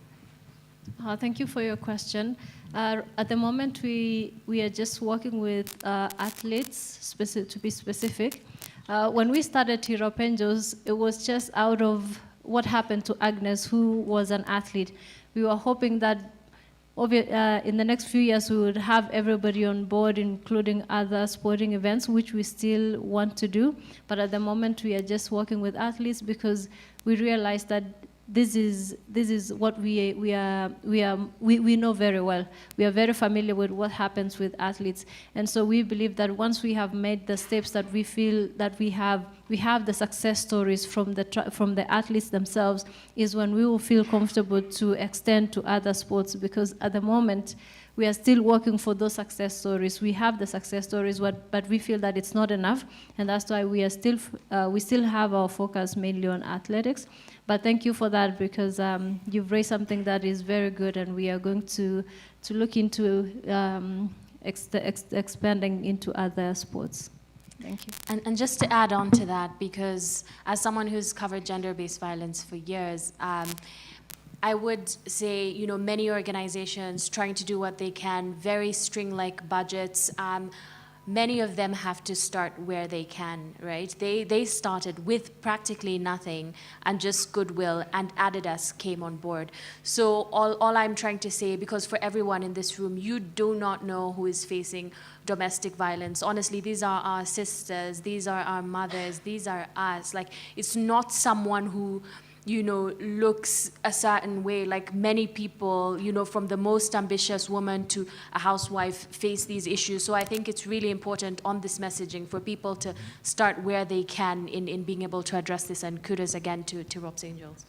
Thank you for your question. At the moment, we are just working with athletes, to be specific. When we started Tirop Angels, it was just out of what happened to Agnes, who was an athlete. We were hoping that in the next few years, we would have everybody on board, including other sporting events, which we still want to do. But at the moment, we are just working with athletes because we realize that this is what we know very well. We are very familiar with what happens with athletes, and so we believe that once we have made the steps that we feel that we have the success stories from the athletes themselves, is when we will feel comfortable to extend to other sports. Because at the moment, we are still working for those success stories. We have the success stories, but we feel that it's not enough, and that's why we still have our focus mainly on athletics. But thank you for that, because you've raised something that is very good, and we are going to look into expanding into other sports. Thank you. And just to add on to that, because as someone who's covered gender-based violence for years, I would say, many organizations trying to do what they can, very string-like budgets. Many of them have to start where they can, right? They started with practically nothing and just goodwill, and Adidas came on board. So all I'm trying to say, because for everyone in this room, you do not know who is facing domestic violence. Honestly, these are our sisters, these are our mothers, these are us. Like, it's not someone who looks a certain way. Like, many people, from the most ambitious woman to a housewife, face these issues. So I think it's really important on this messaging for people to start where they can in being able to address this. And kudos again to Tirop Angels.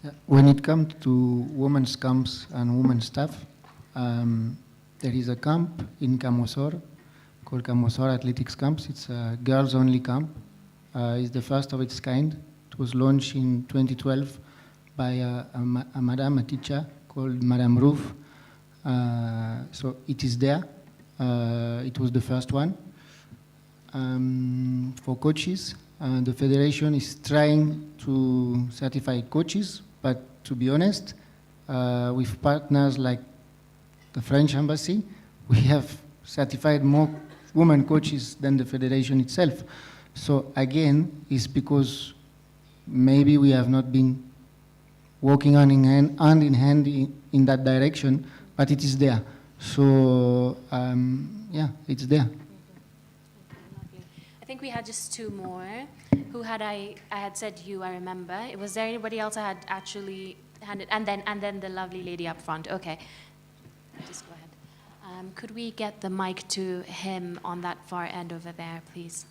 Yeah. When it comes to women's camps and women's staff, there is a camp in Camosor called Camosor Athletics Camps. It's a girls-only camp. It's the first of its kind. Was launched in 2012 by a teacher called Madame Roof. So it is there. It was the first one. For coaches, the federation is trying to certify coaches, but to be honest, with partners like the French embassy, we have certified more women coaches than the federation itself. So again, it's because maybe we have not been working hand in hand in that direction, but it is there. So yeah, it's there. I think we had just two more. Who had I had said you, I remember. Was there anybody else I had actually handed? And then the lovely lady up front. Okay. Just go ahead. Could we get the mic to him on that far end over there, please?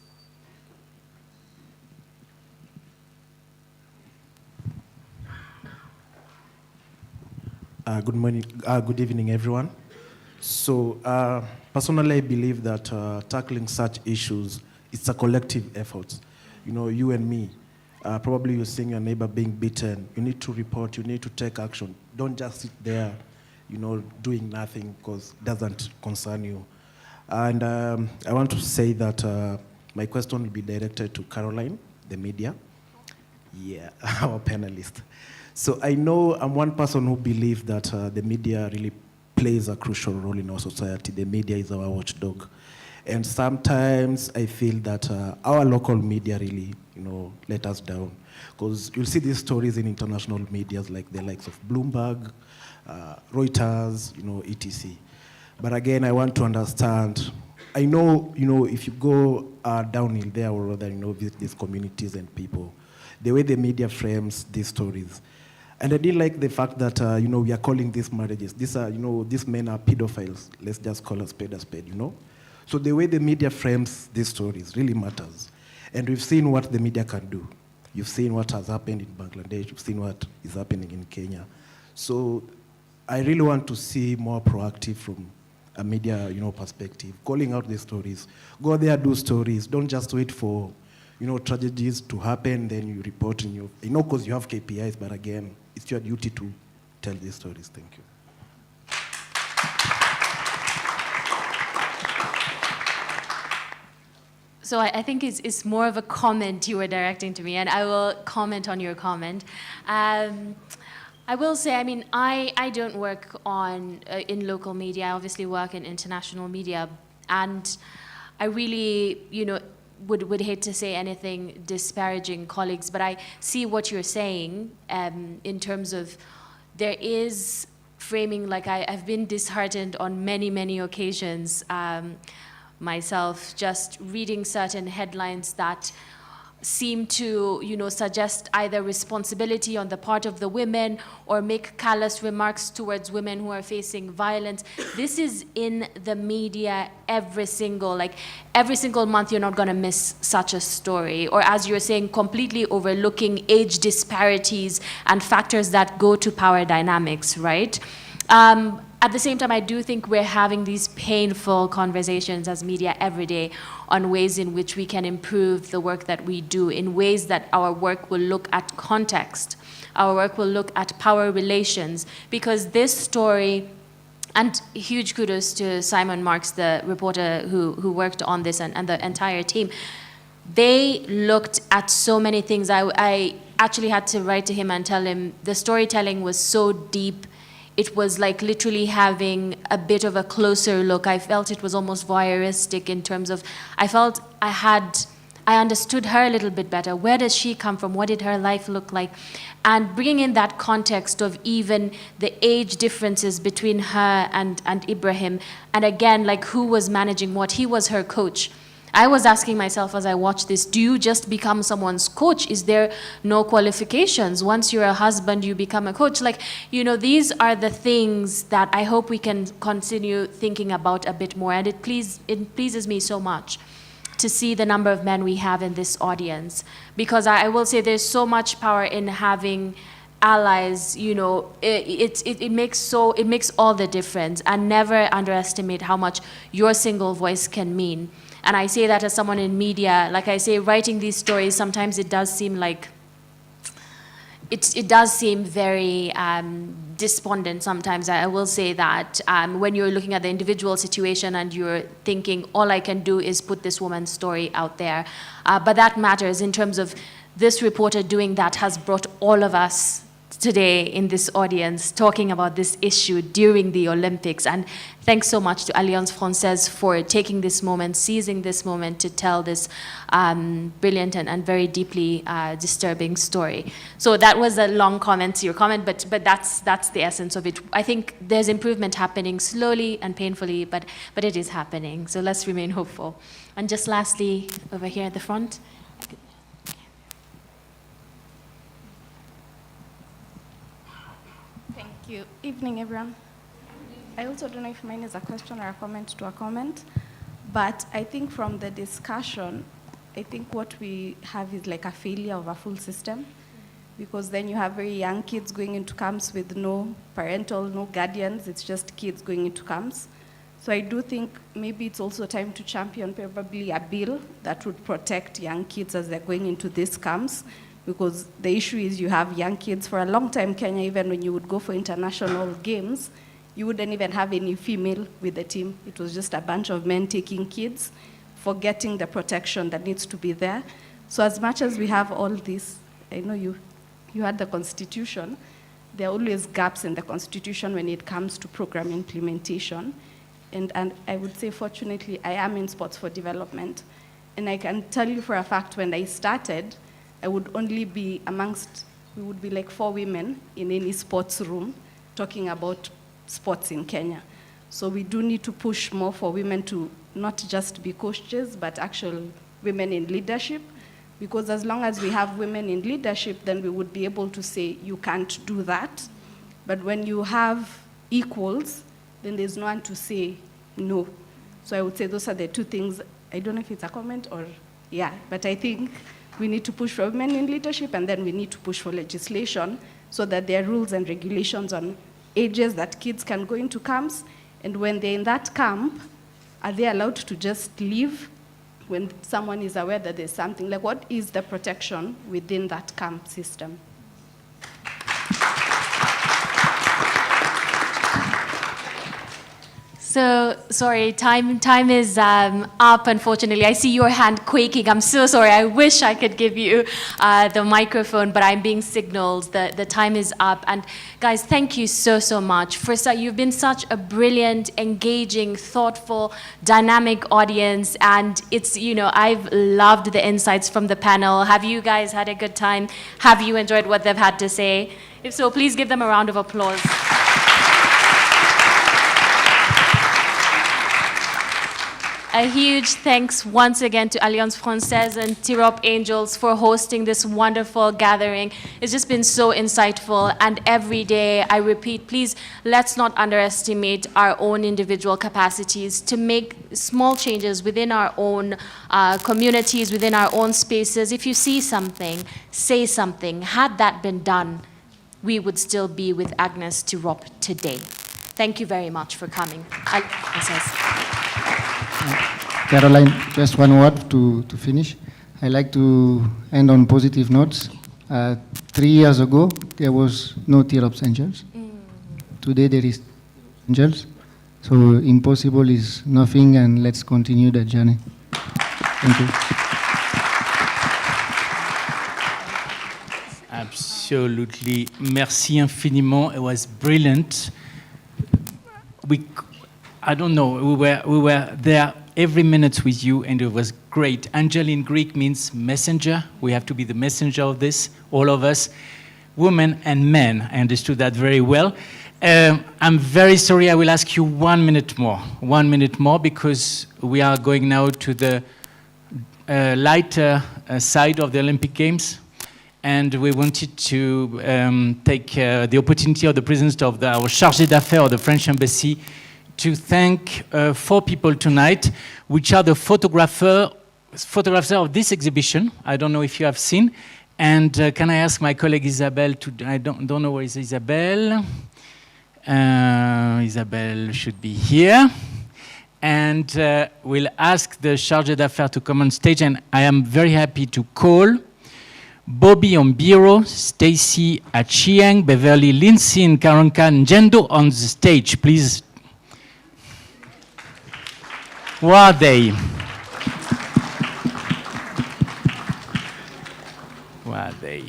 Good morning, good evening, everyone. So, personally, I believe that tackling such issues, it's a collective effort. You know, you and me, probably you're seeing your neighbor being beaten. You need to report, you need to take action. Don't just sit there, you know, doing nothing because it doesn't concern you. And I want to say that my question will be directed to Caroline, the media. Yeah, our panelist. So I know I'm one person who believes that the media really plays a crucial role in our society. The media is our watchdog. And sometimes I feel that our local media really, you know, let us down. Because you'll see these stories in international medias like the likes of Bloomberg, Reuters, you know, etc. But again, I want to understand, I know, you know, if you go downhill there or rather, you know, visit these communities and people, the way the media frames these stories. And I did like the fact that, you know, we are calling these marriages. These are, you know, these men are pedophiles. Let's just call a spade, you know? So the way the media frames these stories really matters. And we've seen what the media can do. You've seen what has happened in Bangladesh. You've seen what is happening in Kenya. So I really want to see more proactive from a media, you know, perspective, calling out the stories. Go there, do stories. Don't just wait for, you know, tragedies to happen, then you report in your, you know, because you have KPIs, but again, it's your duty to tell these stories. Thank you. So I think it's more of a comment you were directing to me, and I will comment on your comment. I will say, I mean, I don't work in local media. I obviously work in international media, and I really, you know, would hate to say anything disparaging colleagues, but I see what you're saying in terms of there is framing, like I've been disheartened on many, many occasions myself, just reading certain headlines that seem to, you know, suggest either responsibility on the part of the women or make callous remarks towards women who are facing violence. This is in the media every single month. You're not going to miss such a story. Or as you're saying, completely overlooking age disparities and factors that go to power dynamics, right? At the same time, I do think we're having these painful conversations as media every day on ways in which we can improve the work that we do, in ways that our work will look at context, our work will look at power relations, because this story, and huge kudos to Simon Marks, the reporter who worked on this, and the entire team. They looked at so many things. I actually had to write to him and tell him the storytelling was so deep. It was like literally having a bit of a closer look. I felt it was almost voyeuristic in terms of, I felt I understood her a little bit better. Where does she come from? What did her life look like? And bringing in that context of even the age differences between her and Ibrahim. And again, like who was managing what? He was her coach. I was asking myself as I watched this, do you just become someone's coach? Is there no qualifications? Once you're a husband, you become a coach. Like, you know, these are the things that I hope we can continue thinking about a bit more. And it pleases me so much to see the number of men we have in this audience. Because I will say there's so much power in having allies, you know, it makes all the difference. And never underestimate how much your single voice can mean. And I say that as someone in media, like I say, writing these stories, sometimes it does seem like, it does seem very despondent sometimes. I will say that when you're looking at the individual situation and you're thinking, all I can do is put this woman's story out there. But that matters in terms of this reporter doing that has brought all of us today in this audience talking about this issue during the Olympics. And thanks so much to Alliance Française for taking this moment, seizing this moment to tell this brilliant and very deeply disturbing story. So that was a long comment to your comment, but that's the essence of it. I think there's improvement happening slowly and painfully, but it is happening. So let's remain hopeful. And just lastly, over here at the front. Thank you. Evening, everyone. I also don't know if mine is a question or a comment to a comment, but I think from the discussion, I think what we have is like a failure of a full system, because then you have very young kids going into camps with no parental, no guardians, it's just kids going into camps. So I do think maybe it's also time to champion probably a bill that would protect young kids as they're going into these camps, because the issue is you have young kids. For a long time, Kenya, even when you would go for international games, you wouldn't even have any female with the team. It was just a bunch of men taking kids, forgetting the protection that needs to be there. So as much as we have all this, I know you had the Constitution, there are always gaps in the Constitution when it comes to program implementation. And I would say, fortunately, I am in sports for development. And I can tell you for a fact, when I started, I would only be we would be like 4 women in any sports room talking about sports in Kenya. So we do need to push more for women to not just be coaches, but actual women in leadership. Because as long as we have women in leadership, then we would be able to say, you can't do that. But when you have equals, then there's no one to say no. So I would say those are the two things. I don't know if it's a comment or, yeah, but I think we need to push for women in leadership, and then we need to push for legislation so that there are rules and regulations on ages that kids can go into camps. And when they're in that camp, are they allowed to just leave when someone is aware that there's something? Like, what is the protection within that camp system? So, sorry, time is up, unfortunately. I see your hand quaking. I'm so sorry. I wish I could give you the microphone, but I'm being signaled that the time is up. And guys, thank you so much. You've been such a brilliant, engaging, thoughtful, dynamic audience. And it's, I've loved the insights from the panel. Have you guys had a good time? Have you enjoyed what they've had to say? If so, please give them a round of applause. A huge thanks once again to Alliance Française and Tirop Angels for hosting this wonderful gathering. It's just been so insightful, and every day, I repeat, please, let's not underestimate our own individual capacities to make small changes within our own communities, within our own spaces. If you see something, say something. Had that been done, we would still be with Agnes Tirop today. Thank you very much for coming. Caroline, just one word to finish. I like to end on positive notes. 3 years ago, there was no Tirop's Angels. Today there is Angels. So impossible is nothing, and let's continue the journey. Thank you. Absolutely. Merci infiniment. It was brilliant. I don't know, we were there every minute with you, and it was great. Angel in Greek means messenger. We have to be the messenger of this, all of us, women and men. I understood that very well. I'm very sorry, I will ask you 1 minute more, because we are going now to the lighter side of the Olympic Games. And we wanted to take the opportunity of the presence of our chargé d'affaires of the French Embassy to thank 4 people tonight, which are the photographers of this exhibition. I don't know if you have seen. And can I ask my colleague Isabelle to, I don't know where is Isabelle. Isabelle should be here. And we'll ask the chargé d'affaires to come on stage. And I am very happy to call Bobby Ombiro, Stacy Achieng, Beverly Lindsay, and Karanka Njendo on the stage, please. Where are they? Where are they?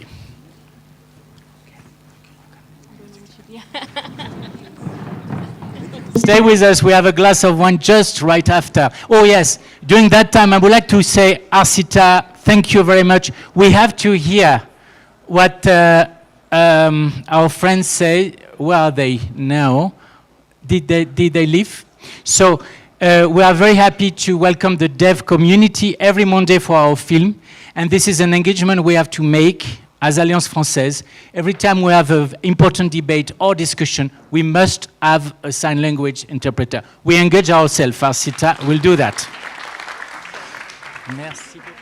Stay with us. We have a glass of wine just right after. Oh, yes. During that time, I would like to say, Arsita, thank you very much. We have to hear what our friends say. Where are they now? Did they leave? So we are very happy to welcome the dev community every Monday for our film. And this is an engagement we have to make as Alliance Française. Every time we have an important debate or discussion, we must have a sign language interpreter. We engage ourselves. Arsita will do that. Merci beaucoup.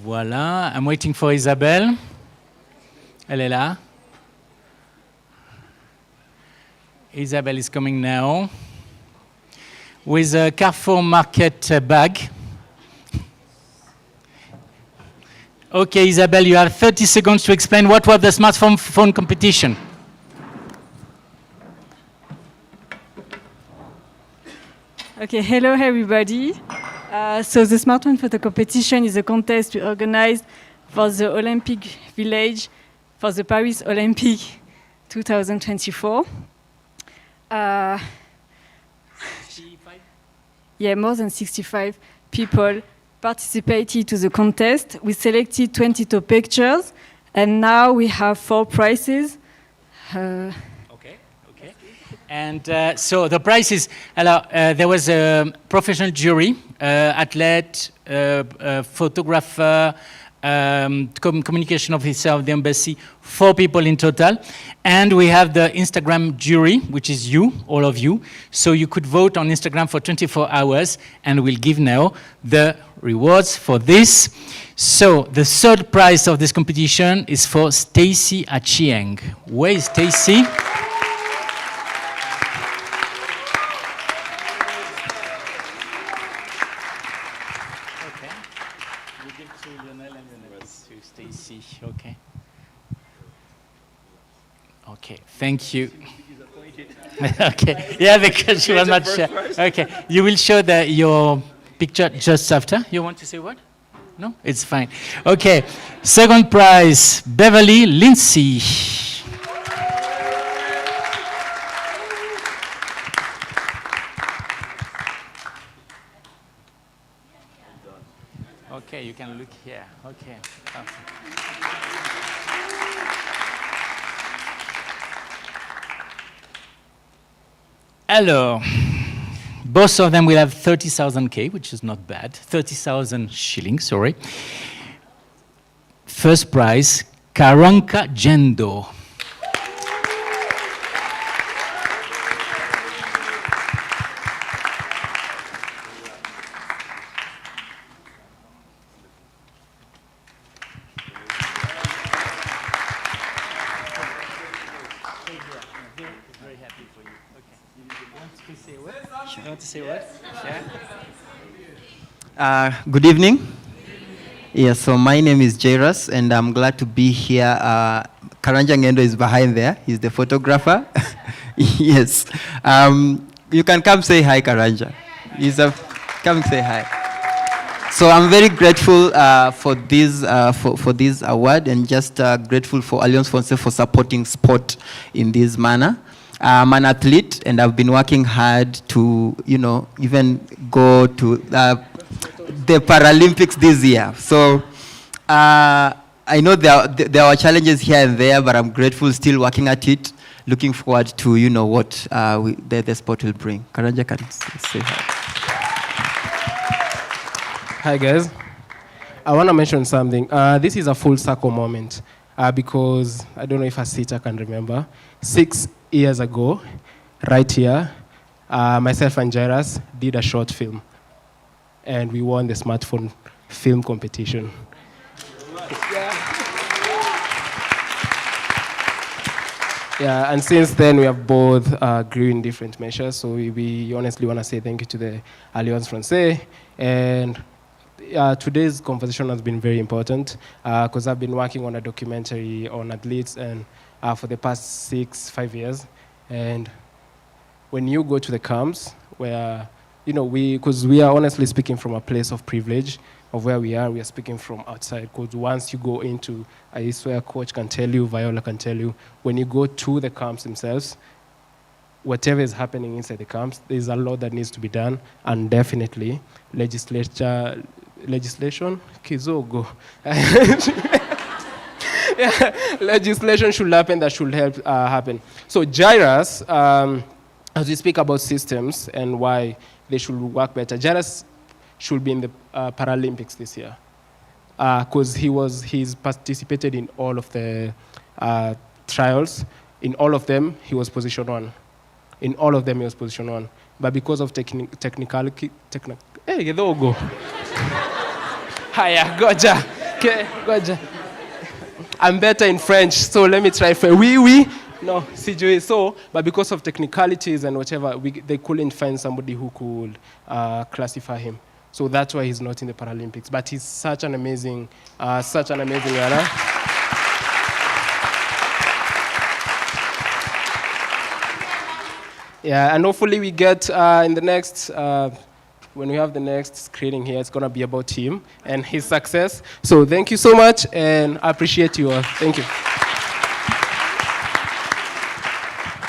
Voilà, I'm waiting for Isabelle. Elle est là. Isabelle is coming now with a Carrefour Market bag. Okay, Isabelle, you have 30 seconds to explain what was the smartphone competition. Okay, hello everybody. So the smartphone photo competition is a contest we organized for the Olympic Village for the Paris Olympic 2024. Yeah, more than 65 people participated to the contest. We selected 20 top pictures, and now we have 4 prizes. And so the prizes, there was a professional jury, athlete, photographer, communication officer of the embassy, 4 people in total. And we have the Instagram jury, which is you, all of you. So you could vote on Instagram for 24 hours, and we'll give now the rewards for this. So the third prize of this competition is for Stacy Achieng. Where is Stacy? Okay. Okay, thank you. Okay, yeah, because you are not sure. Okay, you will show your picture just after. You want to say what? No? It's fine. Okay, second prize, Beverly Lindsay. Okay, you can look here. Okay. Alors, both of them will have 30,000 K, which is not bad. 30,000 shillings, sorry. First prize, Karanka Jendo. Good evening. Yeah, so my name is Jairus, and I'm glad to be here. Karanja Ngendo is behind there. He's the photographer. Yes. You can come say hi, Karanja. Come say hi. So I'm very grateful for this award, and just grateful for Alliance Française for supporting sport in this manner. I'm an athlete, and I've been working hard to, even go to the Paralympics this year. So I know there are challenges here and there, but I'm grateful, still working at it, looking forward to, what the sport will bring. Karanja can say hi. Hi, guys. I want to mention something. This is a full circle moment because I don't know if Asita can remember. 6 years ago, right here, myself and Jairus did a short film, and we won the smartphone film competition. Yeah, and since then we have both grew in different measures. So we honestly want to say thank you to the Alliance Française. And today's conversation has been very important because I've been working on a documentary on athletes, and for the past 5 years. And when you go to the camps, where, because we are honestly speaking from a place of privilege of where we are speaking from outside. Because once you go into, I swear, Coach can tell you, Viola can tell you, when you go to the camps themselves, whatever is happening inside the camps, there's a lot that needs to be done, and definitely legislation, kizogo. Legislation should happen that should help happen. So Jairus, as we speak about systems and why they should work better, Jairus should be in the Paralympics this year, because he's participated in all of the trials. In all of them, he was position 1. In all of them, he was position 1. But because of technicality, hey, there we go. Hiya, goja. Okay, goja. I'm better in French, so let me try. Oui. No, CJ. So, but because of technicalities and whatever, they couldn't find somebody who could classify him. So that's why he's not in the Paralympics. But he's such an amazing runner. Yeah, and hopefully we get in the next, when we have the next screening here, it's going to be about him and his success. So thank you so much, and I appreciate you all. Thank you.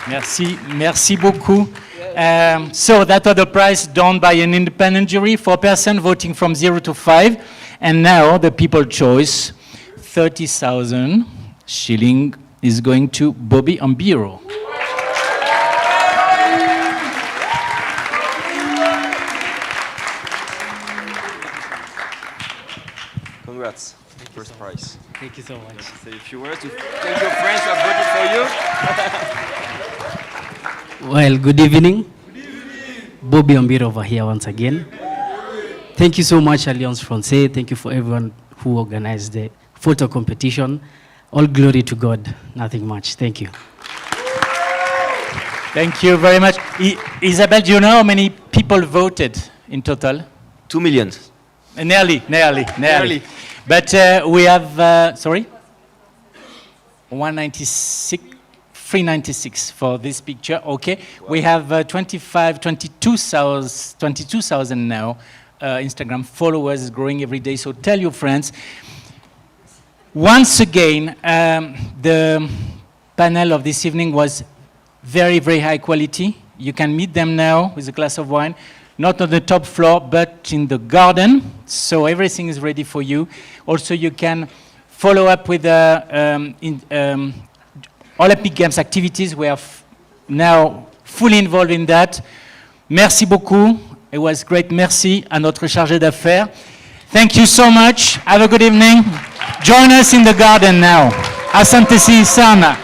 Merci beaucoup. So that was the prize done by an independent jury, 4 person voting from 0 to 5. And now the people choice, 30,000 shilling is going to Bobby Ambiro. Congrats. First prize. Thank you so much. Say a few words to thank your friends who have voted for you. Well, good evening. Bobby Ambiro over here once again. Thank you so much, Alliance Francaise. Thank you for everyone who organized the photo competition. All glory to God, nothing much. Thank you. Thank you very much. Isabel, do you know how many people voted in total? 2 million. Nearly. But we have, 396 for this picture. Okay, wow. We have 22,000 now. Instagram followers is growing every day. So tell your friends. Once again, the panel of this evening was very, very high quality. You can meet them now with a glass of wine. Not on the top floor, but in the garden. So everything is ready for you. Also, you can follow up with Olympic Games activities. We are now fully involved in that. Merci beaucoup. It was great. Merci à notre chargé d'affaires. Thank you so much. Have a good evening. Join us in the garden now. Asante sana.